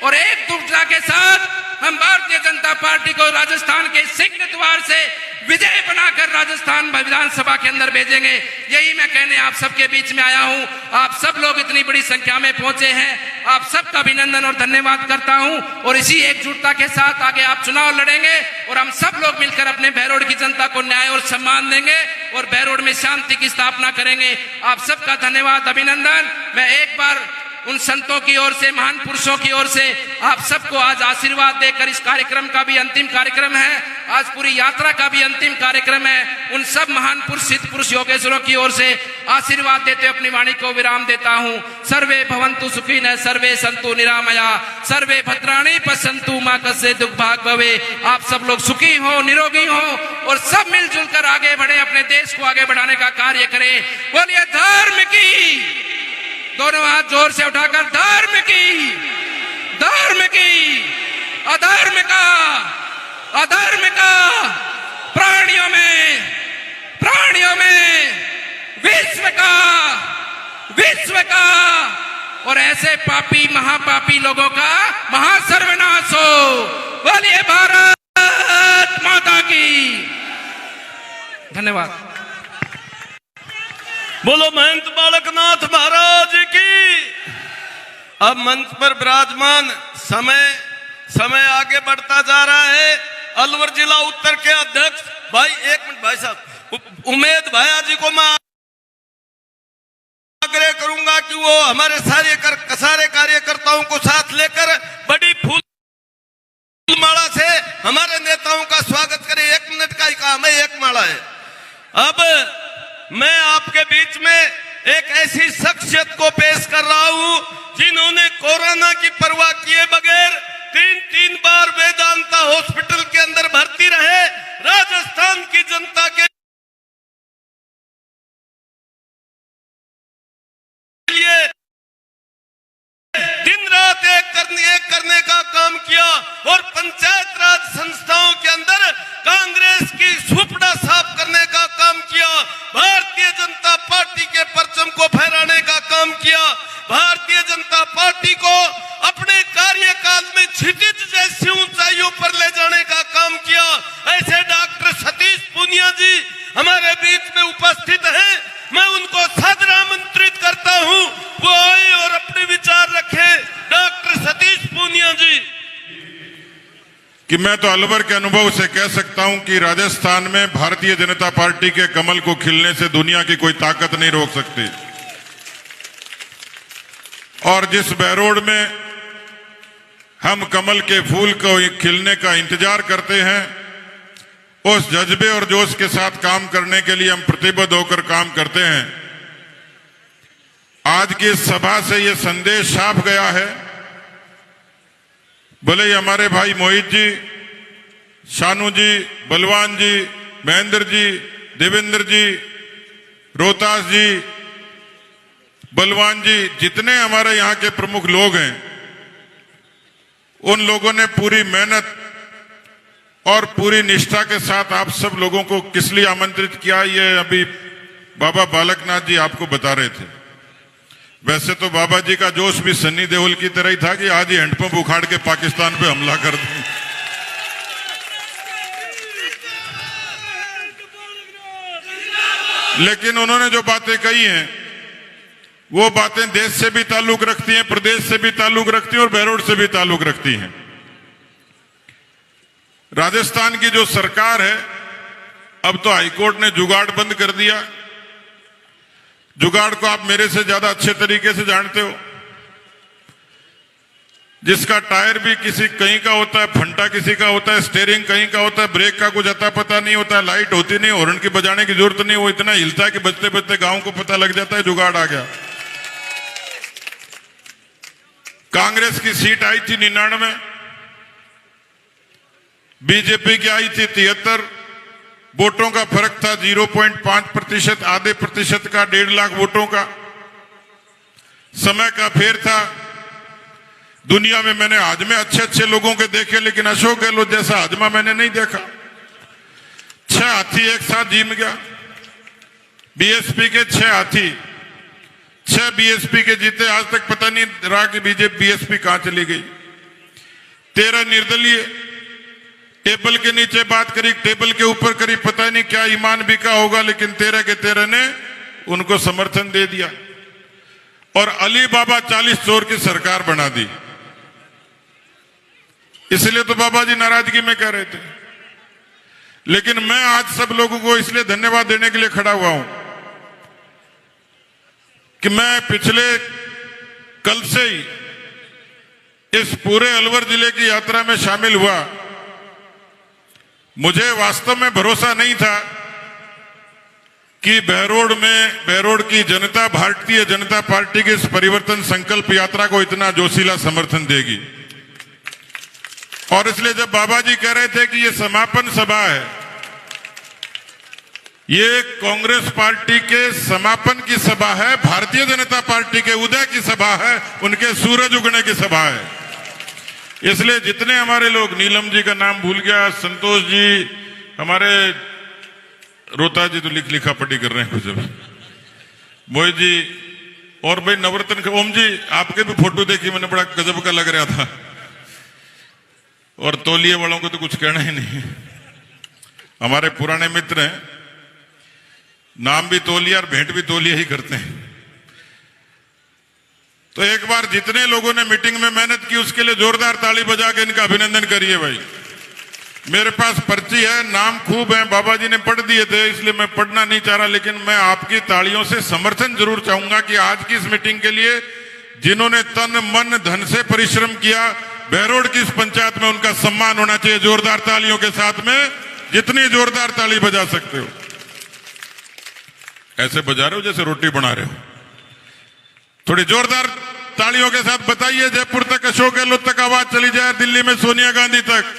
और एकजुटता के साथ हम भारतीय जनता पार्टी को राजस्थान के सिंह द्वार से विजय बनाकर राजस्थान विधानसभा के अंदर भेजेंगे। यही मैं कहने आप सबके बीच में आया हूं। आप सब लोग इतनी बड़ी संख्या में पहुंचे हैं, आप सबका अभिनंदन और धन्यवाद करता हूं। और इसी एकजुटता के साथ आगे आप चुनाव लड़ेंगे और हम सब लोग मिलकर अपने भैरोड़ की जनता को न्याय और सम्मान देंगे और भैरोड़ में शांति की स्थापना करेंगे। आप सबका धन्यवाद, अभिनंदन। मैं एक बार उन संतों की ओर से, महान पुरुषों की ओर से आप सबको आज आशीर्वाद देकर इस कार्यक्रम का भी अंतिम कार्यक्रम है, आज पूरी यात्रा का भी अंतिम कार्यक्रम है। उन सब महान पुरुष, सिद्ध पुरुष, योगेश्वरों की ओर से आशीर्वाद देते अपनी वाणी को विराम देता हूं। सर्वे भवन्तु सुखिनः, सर्वे सन्तु निरामया, सर्वे भद्राणि पश्यन्तु मा कश्चित् दुःख भाग् भवे। आप सब लोग सुखी हो, निरोगी हो और सब मिलजुल कर आगे बढ़े, अपने देश को आगे बढ़ाने का कार्य करें। बोलिए धर्म की, दोनों हाथ जोर से उठाकर, धर्म की, धर्म की, अधर्म का, अधर्म का, प्राणियों में, प्राणियों में, विश्व का, विश्व का और ऐसे पापी महापापी लोगों का महासर्वनाश हो। बोलिए भारत माता की। धन्यवाद। बोलो महंत बालकनाथ महाराज की। अब मंच पर विराजमान, समय आगे बढ़ता जा रहा है। अलवर जिला उत्तर के अध्यक्ष भाई, एक मिनट भाई साहब, उमेद भैया जी को मैं आग्रह करूंगा कि वो हमारे सारे कार्यकर्ताओं को साथ लेकर बड़ी फूल माला से हमारे नेताओं का स्वागत करें। 1 मिनट का ही काम है, 1 माला है। अब मैं आपके बीच में एक ऐसी शख्सियत को पेश कर रहा हूं जिन्होंने कोरोना की परवाह किए बगैर 3 बार वेदांता हॉस्पिटल के अंदर भर्ती रहे, राजस्थान की जनता के लिए दिन रात एक करने का काम किया और पंचायत राज संस्थाओं के अंदर कांग्रेस की सुपड़ा साफ करने का काम किया, भारतीय जनता पार्टी के परचम को फहराने का काम किया, भारतीय जनता पार्टी को अपने कार्यकाल में क्षितिज जैसी ऊंचाइयों पर ले जाने का काम किया। ऐसे डॉक्टर सतीश पूनिया जी हमारे बीच में उपस्थित हैं। मैं उनको सादर आमंत्रित करता हूं, वो आए और अपने विचार रखें। डॉक्टर सतीश पूनिया जी। कि मैं तो अलवर के अनुभव से कह सकता हूं कि राजस्थान में भारतीय जनता पार्टी के कमल को खिलने से दुनिया की कोई ताकत नहीं रोक सकती। और जिस बहरोड में हम कमल के फूल को खिलने का इंतजार करते हैं, उस जज्बे और जोश के साथ काम करने के लिए हम प्रतिबद्ध होकर काम करते हैं। आज की इस सभा से यह संदेश साफ गया है, भले ही हमारे भाई मोहित जी, शानू जी, बलवान जी, महेंद्र जी, देवेंद्र जी, रोहतास जी, बलवान जी, जितने हमारे यहाँ के प्रमुख लोग हैं, उन लोगों ने पूरी मेहनत और पूरी निष्ठा के साथ आप सब लोगों को किस लिए आमंत्रित किया, ये अभी बाबा बालकनाथ जी आपको बता रहे थे। वैसे तो बाबा जी का जोश भी सन्नी देओल की तरह ही था कि आज ही हैंडपंप उखाड़ के पाकिस्तान पे हमला कर दें। लेकिन उन्होंने जो बातें कही हैं, वो बातें देश से भी ताल्लुक रखती हैं, प्रदेश से भी ताल्लुक रखती हैं और बहरोड से भी ताल्लुक रखती हैं। राजस्थान की जो सरकार है, अब तो हाईकोर्ट ने जुगाड़ बंद कर दिया। जुगाड़ को आप मेरे से ज्यादा अच्छे तरीके से जानते हो। जिसका टायर भी किसी कहीं का होता है, फंटा किसी का होता है, स्टीयरिंग कहीं का होता है, ब्रेक का कुछ अता पता नहीं होता है, लाइट होती नहीं, हॉर्न की बजाने की जरूरत नहीं, वो इतना हिलता है कि बजते बजते गांव को पता लग जाता है जुगाड़ आ गया। कांग्रेस की सीट आई थी 99, बीजेपी की आई थी 73, वोटों का फर्क था 0.5%, आधे प्रतिशत का, 1.5 लाख वोटों का। समय का फेर था। दुनिया में मैंने हाजमे अच्छे अच्छे लोगों के देखे, लेकिन अशोक गहलोत जैसा हाजमा मैंने नहीं देखा। 6 हाथी एक साथ जीत गया। बीएसपी के 6 हाथी, 6 बीएसपी के जीते। आज तक पता नहीं रहा कि बीजेपी बीएसपी कहां चली गई। 13 निर्दलीय, टेबल के नीचे बात करी, टेबल के ऊपर करी, पता नहीं क्या ईमान बिका होगा, लेकिन 13 के 13 ने उनको समर्थन दे दिया और अली बाबा 40 चोर की सरकार बना दी। इसलिए तो बाबा जी नाराजगी में कह रहे थे। लेकिन मैं आज सब लोगों को इसलिए धन्यवाद देने के लिए खड़ा हुआ हूं कि मैं पिछले कल से ही इस पूरे अलवर जिले की यात्रा में शामिल हुआ, मुझे वास्तव में भरोसा नहीं था कि बहरोड की जनता भारतीय जनता पार्टी की इस परिवर्तन संकल्प यात्रा को इतना जोशीला समर्थन देगी। और इसलिए जब बाबा जी कह रहे थे कि ये समापन सभा है, ये कांग्रेस पार्टी के समापन की सभा है, भारतीय जनता पार्टी के उदय की सभा है, उनके सूरज उगने की सभा है। इसलिए जितने हमारे लोग, नीलम जी का नाम भूल गया, संतोष जी, हमारे रोता जी तो लिखा पढ़ी कर रहे हैं कुछ, मोहित जी, और भाई नवरत्न के ओम जी, आपके भी फोटो देखी मैंने, बड़ा गजब का लग रहा था। और तौलिए वालों को तो कुछ कहना ही नहीं, हमारे पुराने मित्र हैं, नाम भी तौलिया और भेंट भी तौलिया ही करते हैं। तो एक बार जितने लोगों ने मीटिंग में मेहनत की उसके लिए जोरदार ताली बजा के इनका अभिनंदन करिए भाई। मेरे पास पर्ची है, नाम खूब है, बाबा जी ने पढ़ दिए थे, इसलिए मैं पढ़ना नहीं चाह रहा, लेकिन मैं आपकी तालियों से समर्थन जरूर चाहूंगा कि आज की इस मीटिंग के लिए जिन्होंने तन मन धन से परिश्रम किया, बहरोड की इस पंचायत में उनका सम्मान होना चाहिए जोरदार तालियों के साथ में। जितनी जोरदार ताली बजा सकते हो, ऐसे बजा रहे हो जैसे रोटी बना रहे हो। थोड़ी जोरदार तालियों के साथ बताइए, जयपुर तक अशोक गहलोत तक आवाज चली जाए, दिल्ली में सोनिया गांधी तक।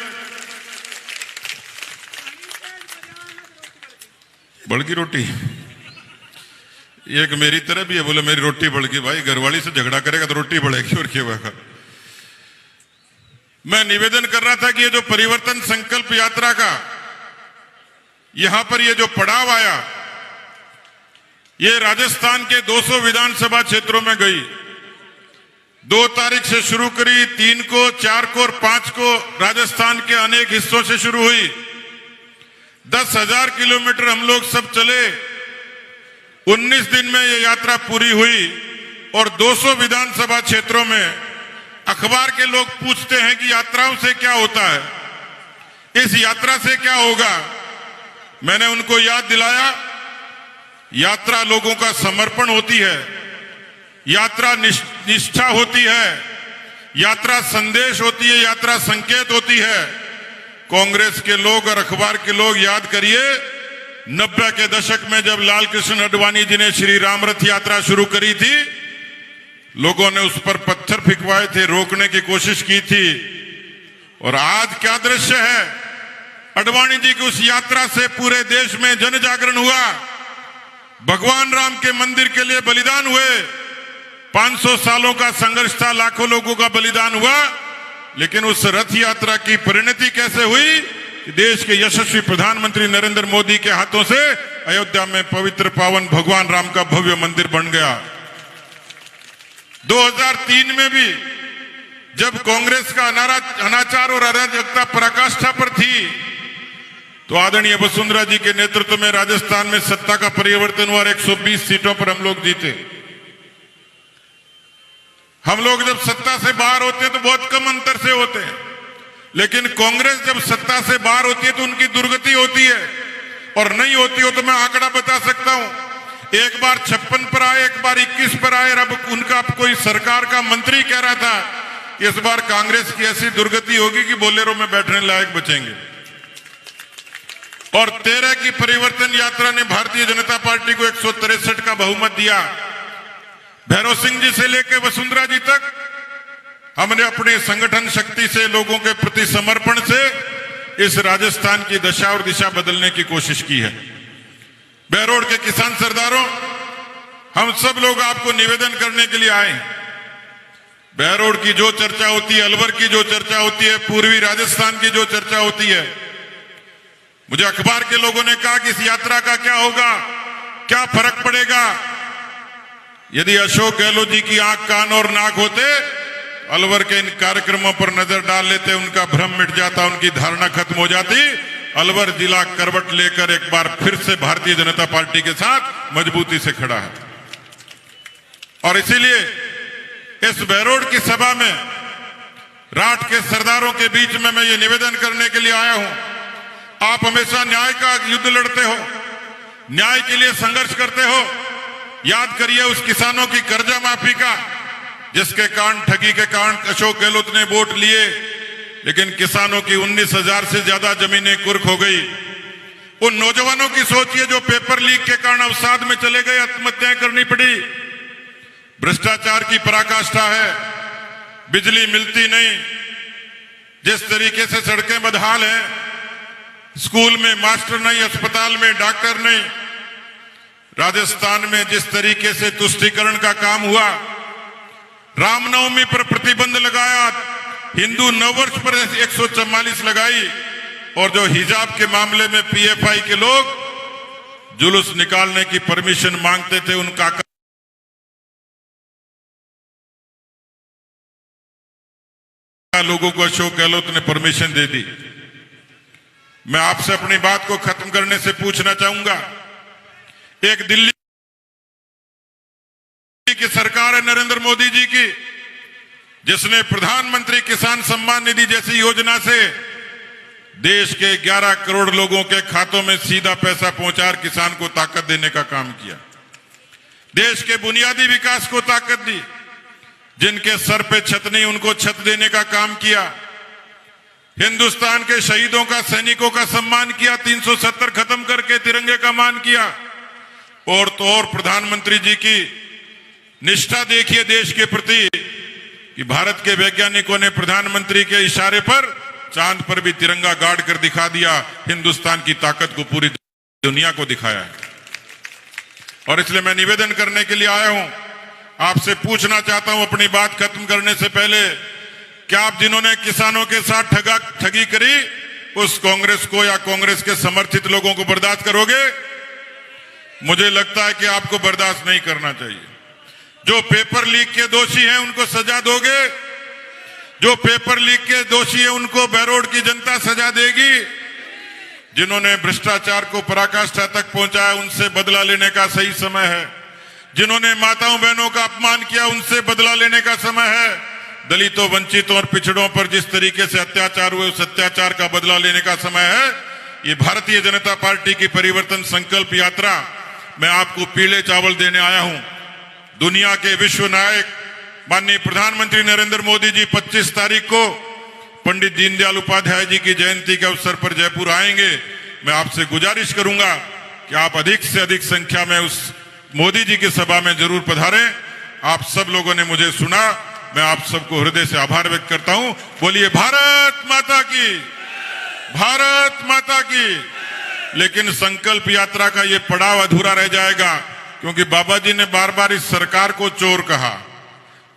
बड़की रोटी एक मेरी तरह भी है, बोले मेरी रोटी बढ़गी। भाई घरवाली से झगड़ा करेगा तो रोटी बढ़ेगी और क्या होगा। मैं निवेदन कर रहा था कि ये जो परिवर्तन संकल्प यात्रा का यहां पर ये जो पड़ाव आया, ये राजस्थान के 200 विधानसभा क्षेत्रों में गई। 2 तारीख से शुरू करी, 3 को, 4 को और 5 को राजस्थान के अनेक हिस्सों से शुरू हुई। 10,000 किलोमीटर हम लोग सब चले। 19 दिन में ये यात्रा पूरी हुई और 200 विधानसभा क्षेत्रों में अखबार के लोग पूछते हैं कि यात्राओं से क्या होता है, इस यात्रा से क्या होगा। मैंने उनको याद दिलाया, यात्रा लोगों का समर्पण होती है, यात्रा निष्ठा होती है, यात्रा संदेश होती है, यात्रा संकेत होती है। कांग्रेस के लोग और अखबार के लोग याद करिए, 90 के दशक में जब लाल कृष्ण आडवाणी जी ने श्री राम रथ यात्रा शुरू करी थी, लोगों ने उस पर पत्थर फेंकवाए थे, रोकने की कोशिश की थी। और आज क्या दृश्य है, आडवाणी जी की उस यात्रा से पूरे देश में जन जागरण हुआ। भगवान राम के मंदिर के लिए बलिदान हुए। 500 सालों का संघर्ष था, लाखों लोगों का बलिदान हुआ, लेकिन उस रथ यात्रा की परिणति कैसे हुई? देश के यशस्वी प्रधानमंत्री नरेंद्र मोदी के हाथों से अयोध्या में पवित्र पावन भगवान राम का भव्य मंदिर बन गया। 2003 में भी जब कांग्रेस का अनाचार और अराजकता पराकाष्ठा पर थी, तो आदरणीय वसुंधरा जी के नेतृत्व में राजस्थान में सत्ता का परिवर्तन हुआ और 120 सीटों पर हम लोग जीते। हम लोग जब सत्ता से बाहर होते हैं तो बहुत कम अंतर से होते हैं, लेकिन कांग्रेस जब सत्ता से बाहर होती है तो उनकी दुर्गति होती है, और नहीं होती हो तो मैं आंकड़ा बता सकता हूं। एक बार 56 पर आए, एक बार 21 पर आए, और अब उनका कोई सरकार का मंत्री कह रहा था इस बार कांग्रेस की ऐसी दुर्गति होगी कि बोलेरो में बैठने लायक बचेंगे। और 13 की परिवर्तन यात्रा ने भारतीय जनता पार्टी को 163 का बहुमत दिया। भैरव सिंह जी से लेकर वसुंधरा जी तक हमने अपने संगठन शक्ति से, लोगों के प्रति समर्पण से इस राजस्थान की दशा और दिशा बदलने की कोशिश की है। बहरोड के किसान सरदारों, हम सब लोग आपको निवेदन करने के लिए आए। बहरोड की जो चर्चा होती है, अलवर की जो चर्चा होती है, पूर्वी राजस्थान की जो चर्चा होती है, मुझे अखबार के लोगों ने कहा कि इस यात्रा का क्या होगा, क्या फर्क पड़ेगा। यदि अशोक गहलोत जी की आंख, कान और नाक होते, अलवर के इन कार्यक्रमों पर नजर डाल लेते, उनका भ्रम मिट जाता, उनकी धारणा खत्म हो जाती। अलवर जिला करवट लेकर एक बार फिर से भारतीय जनता पार्टी के साथ मजबूती से खड़ा है। और इसीलिए इस बहरोड की सभा में राठ के सरदारों के बीच में मैं ये निवेदन करने के लिए आया हूं। आप हमेशा न्याय का युद्ध लड़ते हो, न्याय के लिए संघर्ष करते हो। याद करिए उस किसानों की कर्जा माफी का जिसके कारण ठगी के कारण अशोक गहलोत ने वोट लिए, लेकिन किसानों की 19,000 से ज्यादा जमीनें कुर्क हो गई। उन नौजवानों की सोचिए जो पेपर लीक के कारण अवसाद में चले गए, आत्महत्याएं करनी पड़ी। भ्रष्टाचार की पराकाष्ठा है, बिजली मिलती नहीं, जिस तरीके से सड़कें बदहाल हैं, स्कूल में मास्टर नहीं, अस्पताल में डॉक्टर नहीं। राजस्थान में जिस तरीके से तुष्टीकरण का काम हुआ, रामनवमी पर प्रतिबंध लगाया, हिंदू नववर्ष पर 144 लगाई, और जो हिजाब के मामले में पीएफआई के लोग जुलूस निकालने की परमिशन मांगते थे, उनका लोगों को अशोक गहलोत ने परमिशन दे दी। मैं आपसे अपनी बात को खत्म करने से पूछना चाहूंगा, एक दिल्ली की सरकार है नरेंद्र मोदी जी की, जिसने प्रधानमंत्री किसान सम्मान निधि जैसी योजना से देश के 11 करोड़ लोगों के खातों में सीधा पैसा पहुंचा किसान को ताकत देने का काम किया। देश के बुनियादी विकास को ताकत दी, जिनके सर पे छत नहीं उनको छत देने का काम किया। हिंदुस्तान के शहीदों का, सैनिकों का सम्मान किया, 370 खत्म करके तिरंगे का मान किया। और तो और प्रधानमंत्री जी की निष्ठा देखिए देश के प्रति, कि भारत के वैज्ञानिकों ने प्रधानमंत्री के इशारे पर चांद पर भी तिरंगा गाड़ कर दिखा दिया, हिंदुस्तान की ताकत को पूरी दुनिया को दिखाया है। और इसलिए मैं निवेदन करने के लिए आया हूं, आपसे पूछना चाहता हूं अपनी बात खत्म करने से पहले, क्या आप जिन्होंने किसानों के साथ ठगी करी, उस कांग्रेस को या कांग्रेस के समर्थित लोगों को बर्दाश्त करोगे? मुझे लगता है कि आपको बर्दाश्त नहीं करना चाहिए। जो पेपर लीक के दोषी हैं उनको सजा दोगे, जो पेपर लीक के दोषी हैं उनको बहरोड की जनता सजा देगी। जिन्होंने भ्रष्टाचार को पराकाष्ठा तक पहुंचाया, उनसे बदला लेने का सही समय है। जिन्होंने माताओं बहनों का अपमान किया, उनसे बदला लेने का समय है। दलितों, वंचितों और पिछड़ों पर जिस तरीके से अत्याचार हुए, उस अत्याचार का बदला लेने का समय है। ये भारतीय जनता पार्टी की परिवर्तन संकल्प यात्रा, मैं आपको पीले चावल देने आया हूं। दुनिया के विश्व नायक माननीय प्रधानमंत्री नरेंद्र मोदी जी 25 तारीख को पंडित दीनदयाल उपाध्याय जी की जयंती के अवसर पर जयपुर आएंगे। मैं आपसे गुजारिश करूंगा कि आप अधिक से अधिक संख्या में उस मोदी जी की सभा में जरूर पधारें। आप सब लोगों ने मुझे सुना, मैं आप सबको हृदय से आभार व्यक्त करता हूं। बोलिए भारत माता की, भारत माता की। लेकिन संकल्प यात्रा का ये पड़ाव अधूरा रह जाएगा, क्योंकि बाबा जी ने बार बार इस सरकार को चोर कहा,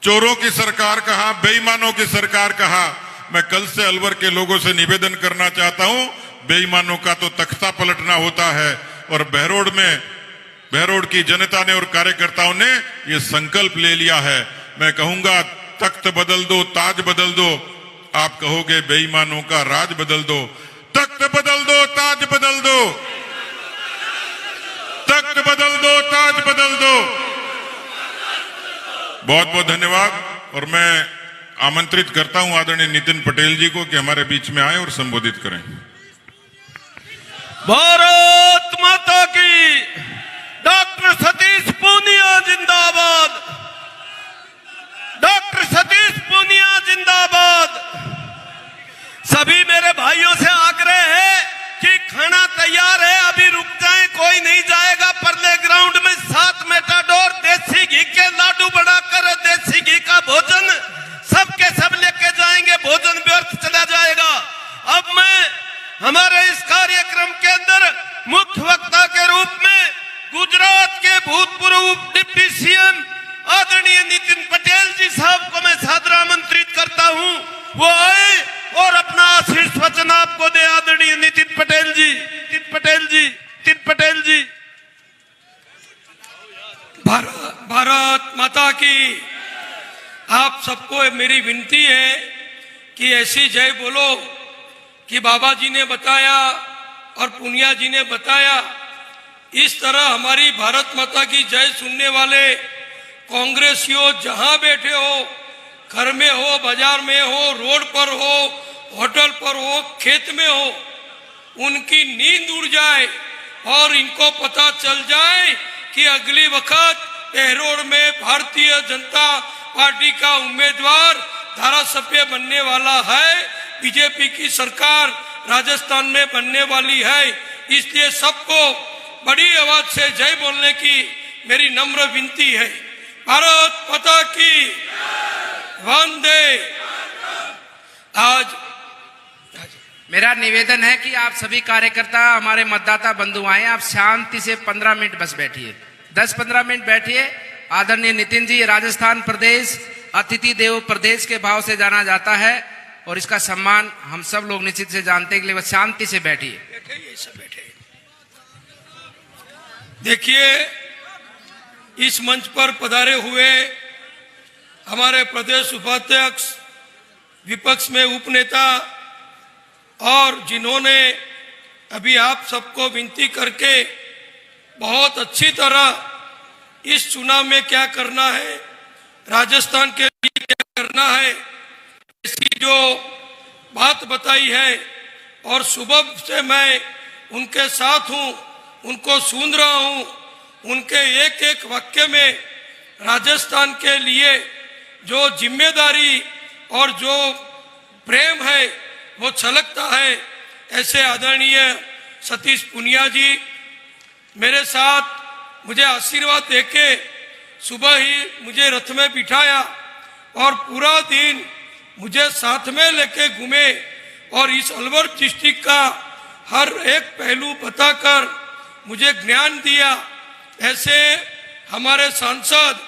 चोरों की सरकार कहा, बेईमानों की सरकार कहा। मैं कल से अलवर के लोगों से निवेदन करना चाहता हूं, बेईमानों का तो तख्ता पलटना होता है। और बहरोड की जनता ने और कार्यकर्ताओं ने ये संकल्प ले लिया है। मैं कहूंगा तख्त बदल दो, ताज बदल दो। आप कहोगे बेईमानों का राज बदल दो। तख्त बदल दो, ताज बदल दो, तख्त बदल दो, ताज बदल दो। बहुत बहुत धन्यवाद। और मैं आमंत्रित करता हूं आदरणीय नितिन पटेल जी को कि हमारे बीच में आए और संबोधित करें। भारत माता की। डॉक्टर सतीश पूनिया जिंदाबाद, डॉक्टर सतीश पूनिया जिंदाबाद। सभी मेरे भाइयों से आग्रह है कि खाना तैयार है, अभी रुक जाएं, कोई नहीं जाएगा। परले ग्राउंड में 7 मेटाडोर देसी घी के लाडू बनाकर देसी घी का भोजन सबके सब लेके जाएंगे, भोजन व्यर्थ चला जाएगा। अब मैं हमारे इस कार्यक्रम के अंदर मुख्य वक्ता के रूप में गुजरात के भूतपूर्व डिप्टी सीएम आदरणीय नितिन पटेल जी साहब को मैं सादर आमंत्रित करता हूं, वो आए और अपना आशीष वचन आपको दे। आदरणीय नितिन पटेल जी, नितिन पटेल जी, नितिन पटेल जी। भारत माता की। आप सबको मेरी विनती है कि ऐसी जय बोलो कि बाबा जी ने बताया और पुनिया जी ने बताया। इस तरह हमारी भारत माता की जय सुनने वाले कांग्रेसियों जहां बैठे हो, घर में हो, बाजार में हो, रोड पर हो, होटल पर हो, खेत में हो, उनकी नींद उड़ जाए और इनको पता चल जाए कि अगली वक्त बहरोड में भारतीय जनता पार्टी का उम्मीदवार धारासभ्य बनने वाला है। बीजेपी की सरकार राजस्थान में बनने वाली है। इसलिए सबको बड़ी आवाज से जय बोलने की मेरी नम्र विनती है। भारत माता की वंदे। आज मेरा निवेदन है कि आप सभी कार्यकर्ता, हमारे मतदाता बंधु आए, आप शांति से 15 मिनट बस बैठिए, 10-15 मिनट बैठिए। आदरणीय नितिन जी, राजस्थान प्रदेश अतिथि देवो प्रदेश के भाव से जाना जाता है और इसका सम्मान हम सब लोग निश्चित से जानते हैं। बस शांति से बैठिए। देखिए, इस मंच पर पधारे हुए हमारे प्रदेश उपाध्यक्ष, विपक्ष में उपनेता और जिन्होंने अभी आप सबको विनती करके बहुत अच्छी तरह इस चुनाव में क्या करना है, राजस्थान के लिए क्या करना है, इसकी जो बात बताई है और सुबह से मैं उनके साथ हूं, उनको सुन रहा हूं। उनके एक एक वाक्य में राजस्थान के लिए जो जिम्मेदारी और जो प्रेम है वो छलकता है। ऐसे आदरणीय सतीश पुनिया जी मेरे साथ मुझे आशीर्वाद देके सुबह ही मुझे रथ में बिठाया और पूरा दिन मुझे साथ में लेके घूमे और इस अलवर डिस्ट्रिक्ट का हर एक पहलू बताकर मुझे ज्ञान दिया। ऐसे हमारे सांसद,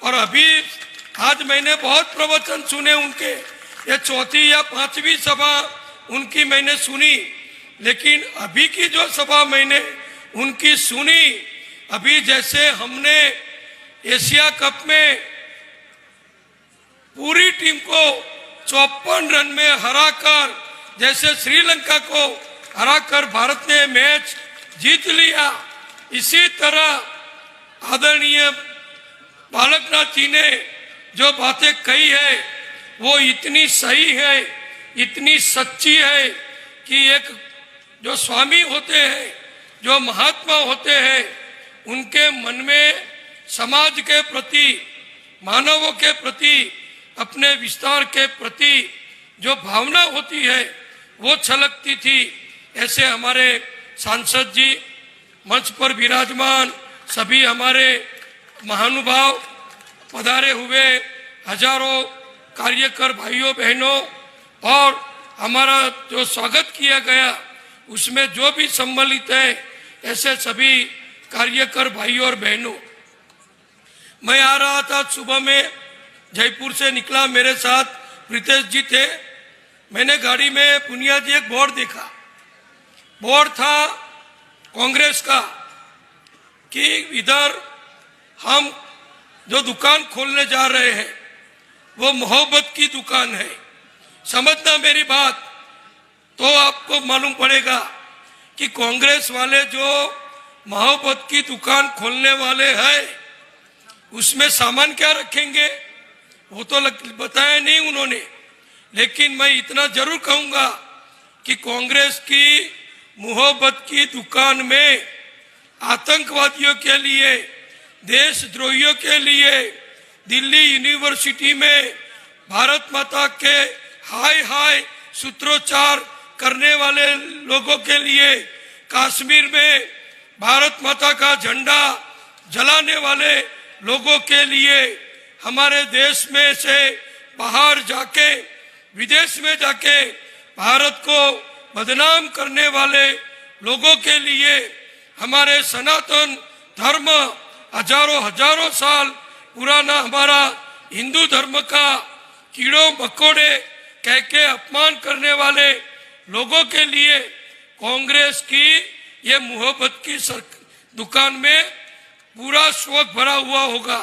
और अभी आज मैंने बहुत प्रवचन सुने उनके, ये चौथी या पांचवी सभा उनकी मैंने सुनी, लेकिन अभी की जो सभा मैंने उनकी सुनी, अभी जैसे हमने एशिया कप में पूरी टीम को 54 रन में हराकर, जैसे श्रीलंका को हराकर भारत ने मैच जीत लिया, इसी तरह आदरणीय बालकनाथ जी ने जो बातें कही है वो इतनी सही है, इतनी सच्ची है कि एक जो स्वामी होते हैं, जो महात्मा होते हैं, उनके मन में समाज के प्रति, मानवों के प्रति, अपने विस्तार के प्रति जो भावना होती है वो छलकती थी। ऐसे हमारे सांसद जी, मंच पर विराजमान सभी हमारे महानुभाव, पधारे हुए हजारों कार्यकर भाइयों बहनों, और हमारा जो स्वागत किया गया उसमें जो भी सम्मिलित है, ऐसे सभी कार्यकर भाइयों और बहनों। मैं आ रहा था सुबह में, जयपुर से निकला, मेरे साथ प्रीतेश जी थे। मैंने गाड़ी में पुनिया जी एक बोर्ड देखा, बोर्ड था कांग्रेस का कि इधर हम जो दुकान खोलने जा रहे हैं वो मोहब्बत की दुकान है। समझना मेरी बात, तो आपको मालूम पड़ेगा कि कांग्रेस वाले जो मोहब्बत की दुकान खोलने वाले हैं उसमें सामान क्या रखेंगे वो तो बताया नहीं उन्होंने, लेकिन मैं इतना जरूर कहूंगा कि कांग्रेस की मोहब्बत की दुकान में आतंकवादियों के लिए, देशद्रोहियों के लिए, दिल्ली यूनिवर्सिटी में भारत माता के हाय हाय सूत्रोच्चार करने वाले लोगों के लिए, कश्मीर में भारत माता का झंडा जलाने वाले लोगों के लिए, हमारे देश में से बाहर जाके, विदेश में जाके भारत को बदनाम करने वाले लोगों के लिए, हमारे सनातन धर्म हजारों साल पुराना हमारा हिंदू धर्म का कीड़ों मकोड़े कह के अपमान करने वाले लोगों के लिए कांग्रेस की ये मोहब्बत की दुकान में पूरा शौक भरा हुआ होगा।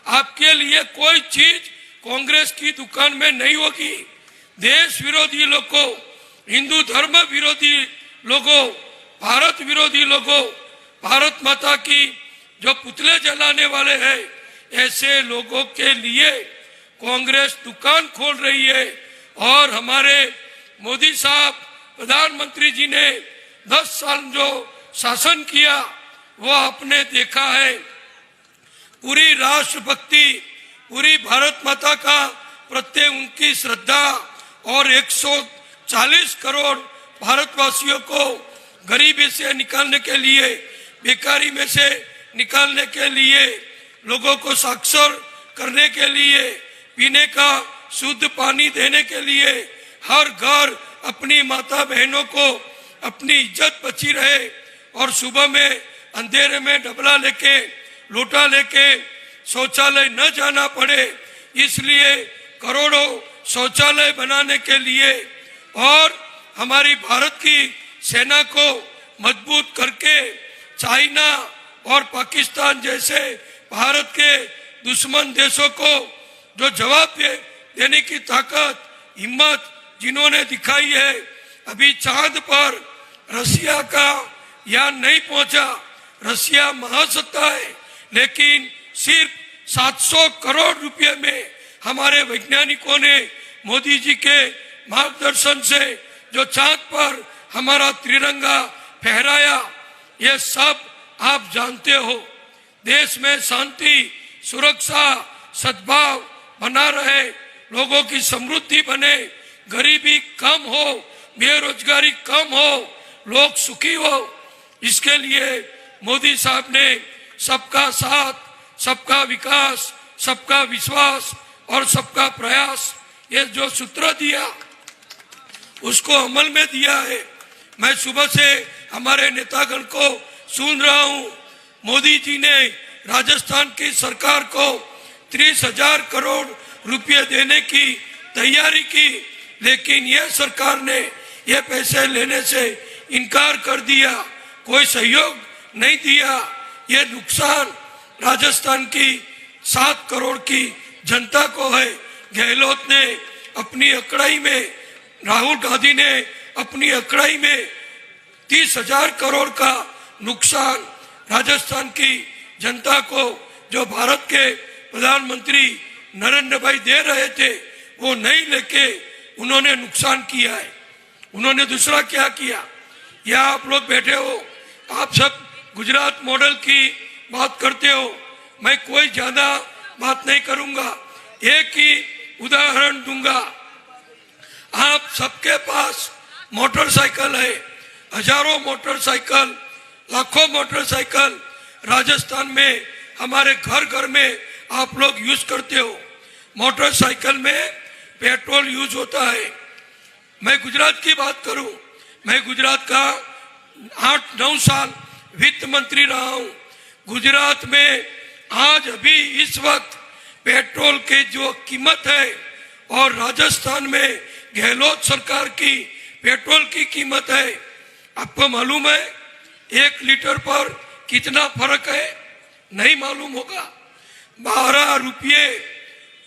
आपके लिए कोई चीज कांग्रेस की दुकान में नहीं होगी। देश विरोधी लोगों, हिंदू धर्म विरोधी लोगों, भारत विरोधी लोगों, भारत माता की जो पुतले जलाने वाले हैं, ऐसे लोगों के लिए कांग्रेस दुकान खोल रही है। और हमारे मोदी साहब प्रधानमंत्री जी ने 10 साल जो शासन किया वो आपने देखा है। पूरी राष्ट्रभक्ति पूरी भारत माता का प्रत्यय उनकी श्रद्धा और 140 करोड़ भारतवासियों को गरीबी से निकालने के लिए, बेकारी में से निकालने के लिए, लोगों को साक्षर करने के लिए, पीने का शुद्ध पानी देने के लिए, हर घर अपनी माता बहनों को अपनी इज्जत बची रहे और सुबह में अंधेरे में डबला लेके, लोटा लेके शौचालय न जाना पड़े, इसलिए करोड़ों शौचालय बनाने के लिए और हमारी भारत की सेना को मजबूत करके चाइना और पाकिस्तान जैसे भारत के दुश्मन देशों को जो जवाब देने की ताकत, हिम्मत जिन्होंने दिखाई है, अभी चांद पर रसिया का यान नहीं पहुंचा। रसिया महासत्ता है, लेकिन सिर्फ 700 करोड़ रुपए में हमारे वैज्ञानिकों ने मोदी जी के मार्गदर्शन से जो चांद पर हमारा तिरंगा फहराया, ये सब आप जानते हो। देश में शांति, सुरक्षा, सद्भाव बना रहे, लोगों की समृद्धि बने, गरीबी कम हो, बेरोजगारी कम हो, लोग सुखी हो, इसके लिए मोदी साहब ने सबका साथ, सबका विकास, सबका विश्वास और सबका प्रयास, ये जो सूत्र दिया उसको अमल में दिया है। मैं सुबह से हमारे नेतागण को सुन रहा हूं। मोदी जी ने राजस्थान की सरकार को 30,000 करोड़ रुपए देने की तैयारी की, लेकिन यह सरकार ने यह पैसे लेने से इनकार कर दिया, कोई सहयोग नहीं दिया। यह नुकसान राजस्थान की 7 करोड़ की जनता को है। गहलोत ने अपनी अकड़ाई में, राहुल गांधी ने अपनी अकड़ाई में 30,000 करोड़ का नुकसान राजस्थान की जनता को, जो भारत के प्रधानमंत्री नरेंद्र भाई दे रहे थे, वो नहीं लेके उन्होंने नुकसान किया है। उन्होंने दूसरा क्या किया? यहाँ आप लोग बैठे हो, आप सब गुजरात मॉडल की बात करते हो, मैं कोई ज्यादा बात नहीं करूंगा, एक ही उदाहरण दूंगा। आप सबके पास मोटरसाइकिल है, हजारों मोटरसाइकिल, लाखों मोटरसाइकिल राजस्थान में हमारे घर घर में आप लोग यूज करते हो। मोटरसाइकिल में पेट्रोल यूज होता है। मैं गुजरात की बात करूं, मैं गुजरात का 8-9 साल वित्त मंत्री रहा हूं। गुजरात में आज अभी इस वक्त पेट्रोल की जो कीमत है और राजस्थान में गहलोत सरकार की पेट्रोल की कीमत है, आपको मालूम है 1 लीटर पर कितना फर्क है? नहीं मालूम होगा। 12 रुपये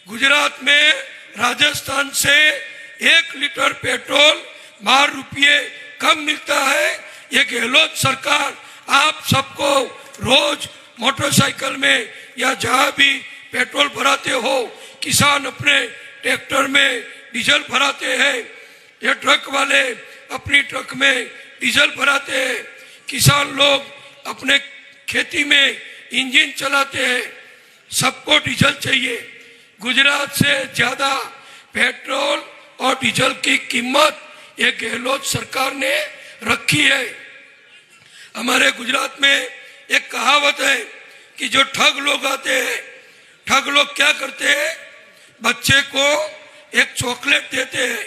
गुजरात में राजस्थान से 1 लीटर पेट्रोल 12 रुपये कम मिलता है। ये गहलोत सरकार आप सबको रोज मोटरसाइकिल में या जहां भी पेट्रोल भराते हो, किसान अपने ट्रैक्टर में डीजल भराते हैं, ये ट्रक वाले अपनी ट्रक में डीजल भराते हैं, किसान लोग अपने खेती में इंजन चलाते हैं, सबको डीजल चाहिए। गुजरात से ज्यादा पेट्रोल और डीजल की कीमत ये गहलोत सरकार ने रखी है। हमारे गुजरात में एक कहावत है कि जो ठग लोग आते हैं, ठग लोग क्या करते हैं? बच्चे को एक चॉकलेट देते हैं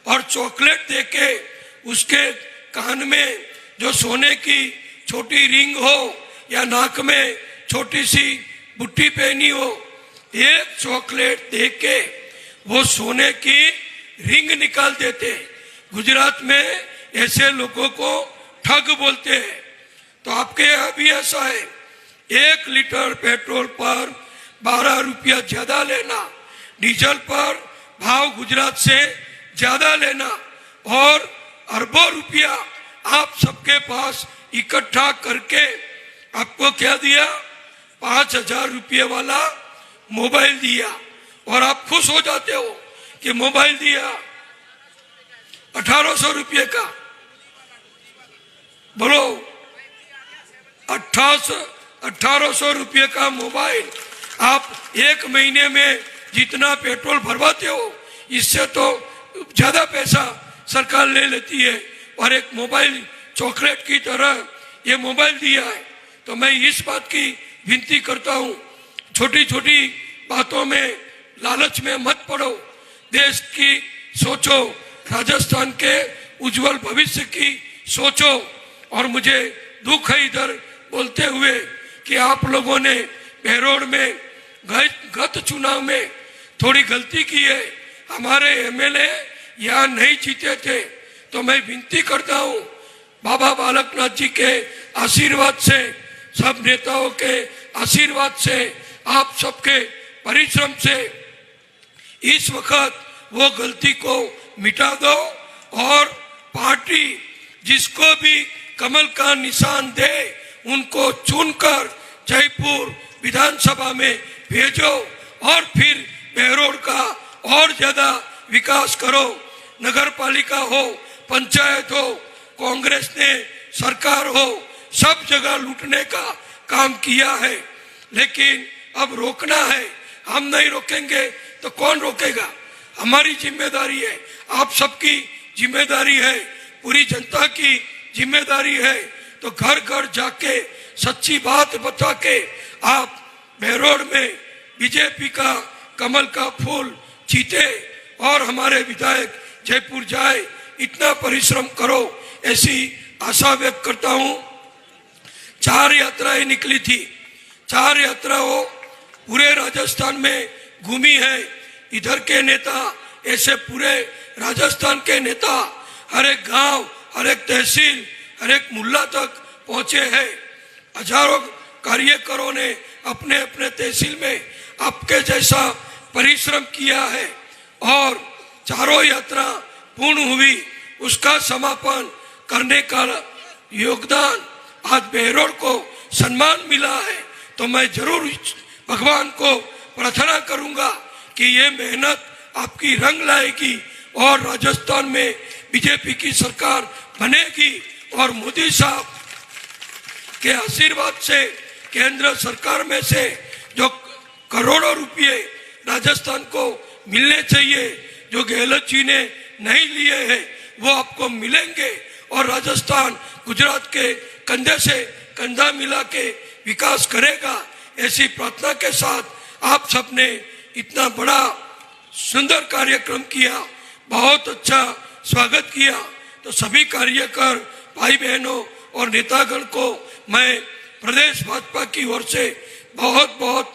और चॉकलेट देके उसके कान में जो सोने की छोटी रिंग हो या नाक में छोटी सी बुट्टी पहनी हो, एक चॉकलेट देके वो सोने की रिंग निकाल देते हैं। गुजरात में ऐसे लोगों को ठग बोलते हैं। तो आपके यहाँ भी ऐसा है, 1 लीटर पेट्रोल पर 12 रुपया ज्यादा लेना, डीजल पर भाव गुजरात से ज्यादा लेना और अरबों रुपया आप सबके पास इकट्ठा करके आपको क्या दिया? 5,000 रुपये वाला मोबाइल दिया और आप खुश हो जाते हो कि मोबाइल दिया। 1,800 रुपये का, बोलो 1,800 रुपये का मोबाइल आप एक महीने में जितना पेट्रोल भरवाते हो इससे तो ज्यादा पैसा सरकार ले लेती है, और एक मोबाइल चॉकलेट की तरह ये मोबाइल दिया है। तो मैं इस बात की विनती करता हूँ, छोटी छोटी बातों में लालच में मत पड़ो, देश की सोचो, राजस्थान के उज्जवल भविष्य की सोचो। और मुझे दुख है इधर बोलते हुए कि आप लोगों ने बहरोड में गत चुनाव में थोड़ी गलती की है, हमारे एमएलए यहाँ नहीं जीते थे। तो मैं विनती करता हूँ, बाबा बालकनाथ जी के आशीर्वाद से, सब नेताओं के आशीर्वाद से, आप सबके परिश्रम से इस वक्त वो गलती को मिटा दो और पार्टी जिसको भी कमल का निशान दे उनको चुनकर जयपुर विधानसभा में भेजो और फिर बहरोड का और ज्यादा विकास करो। नगर पालिका हो, पंचायत हो, कांग्रेस ने सरकार हो, सब जगह लूटने का काम किया है, लेकिन अब रोकना है। हम नहीं रोकेंगे तो कौन रोकेगा? हमारी जिम्मेदारी है, आप सबकी जिम्मेदारी है, पूरी जनता की जिम्मेदारी है। तो घर घर जाके सच्ची बात बता के आप बहरोड में बीजेपी का कमल का फूल जीते और हमारे विधायक जयपुर जाए, इतना परिश्रम करो, ऐसी आशा व्यक्त करता हूं। 4 यात्राएं निकली थी, 4 यात्राओं पूरे राजस्थान में घूमी है। इधर के नेता ऐसे पूरे राजस्थान के नेता हर एक गांव, हर एक तहसील, हर एक मुहल्ला तक पहुंचे हैं। हजारों कार्यकर्ताओं ने अपने अपने तहसील में आपके जैसा परिश्रम किया है और 4 यात्रा पूर्ण हुई, उसका समापन करने का योगदान आज बहरोड को सम्मान मिला है। तो मैं जरूर भगवान को प्रार्थना करूंगा कि ये मेहनत आपकी रंग लाएगी और राजस्थान में बीजेपी की सरकार बनेगी और मोदी साहब के आशीर्वाद से केंद्र सरकार में से जो करोड़ों रुपए राजस्थान को मिलने चाहिए, जो गहलोत जी ने नहीं लिए हैं, वो आपको मिलेंगे और राजस्थान गुजरात के कंधे से कंधा मिला के विकास करेगा। ऐसी प्रार्थना के साथ आप सबने इतना बड़ा सुंदर कार्यक्रम किया, बहुत अच्छा स्वागत किया। तो सभी कार्यकर भाई बहनों और नेतागण को मैं प्रदेश भाजपा की ओर से बहुत बहुत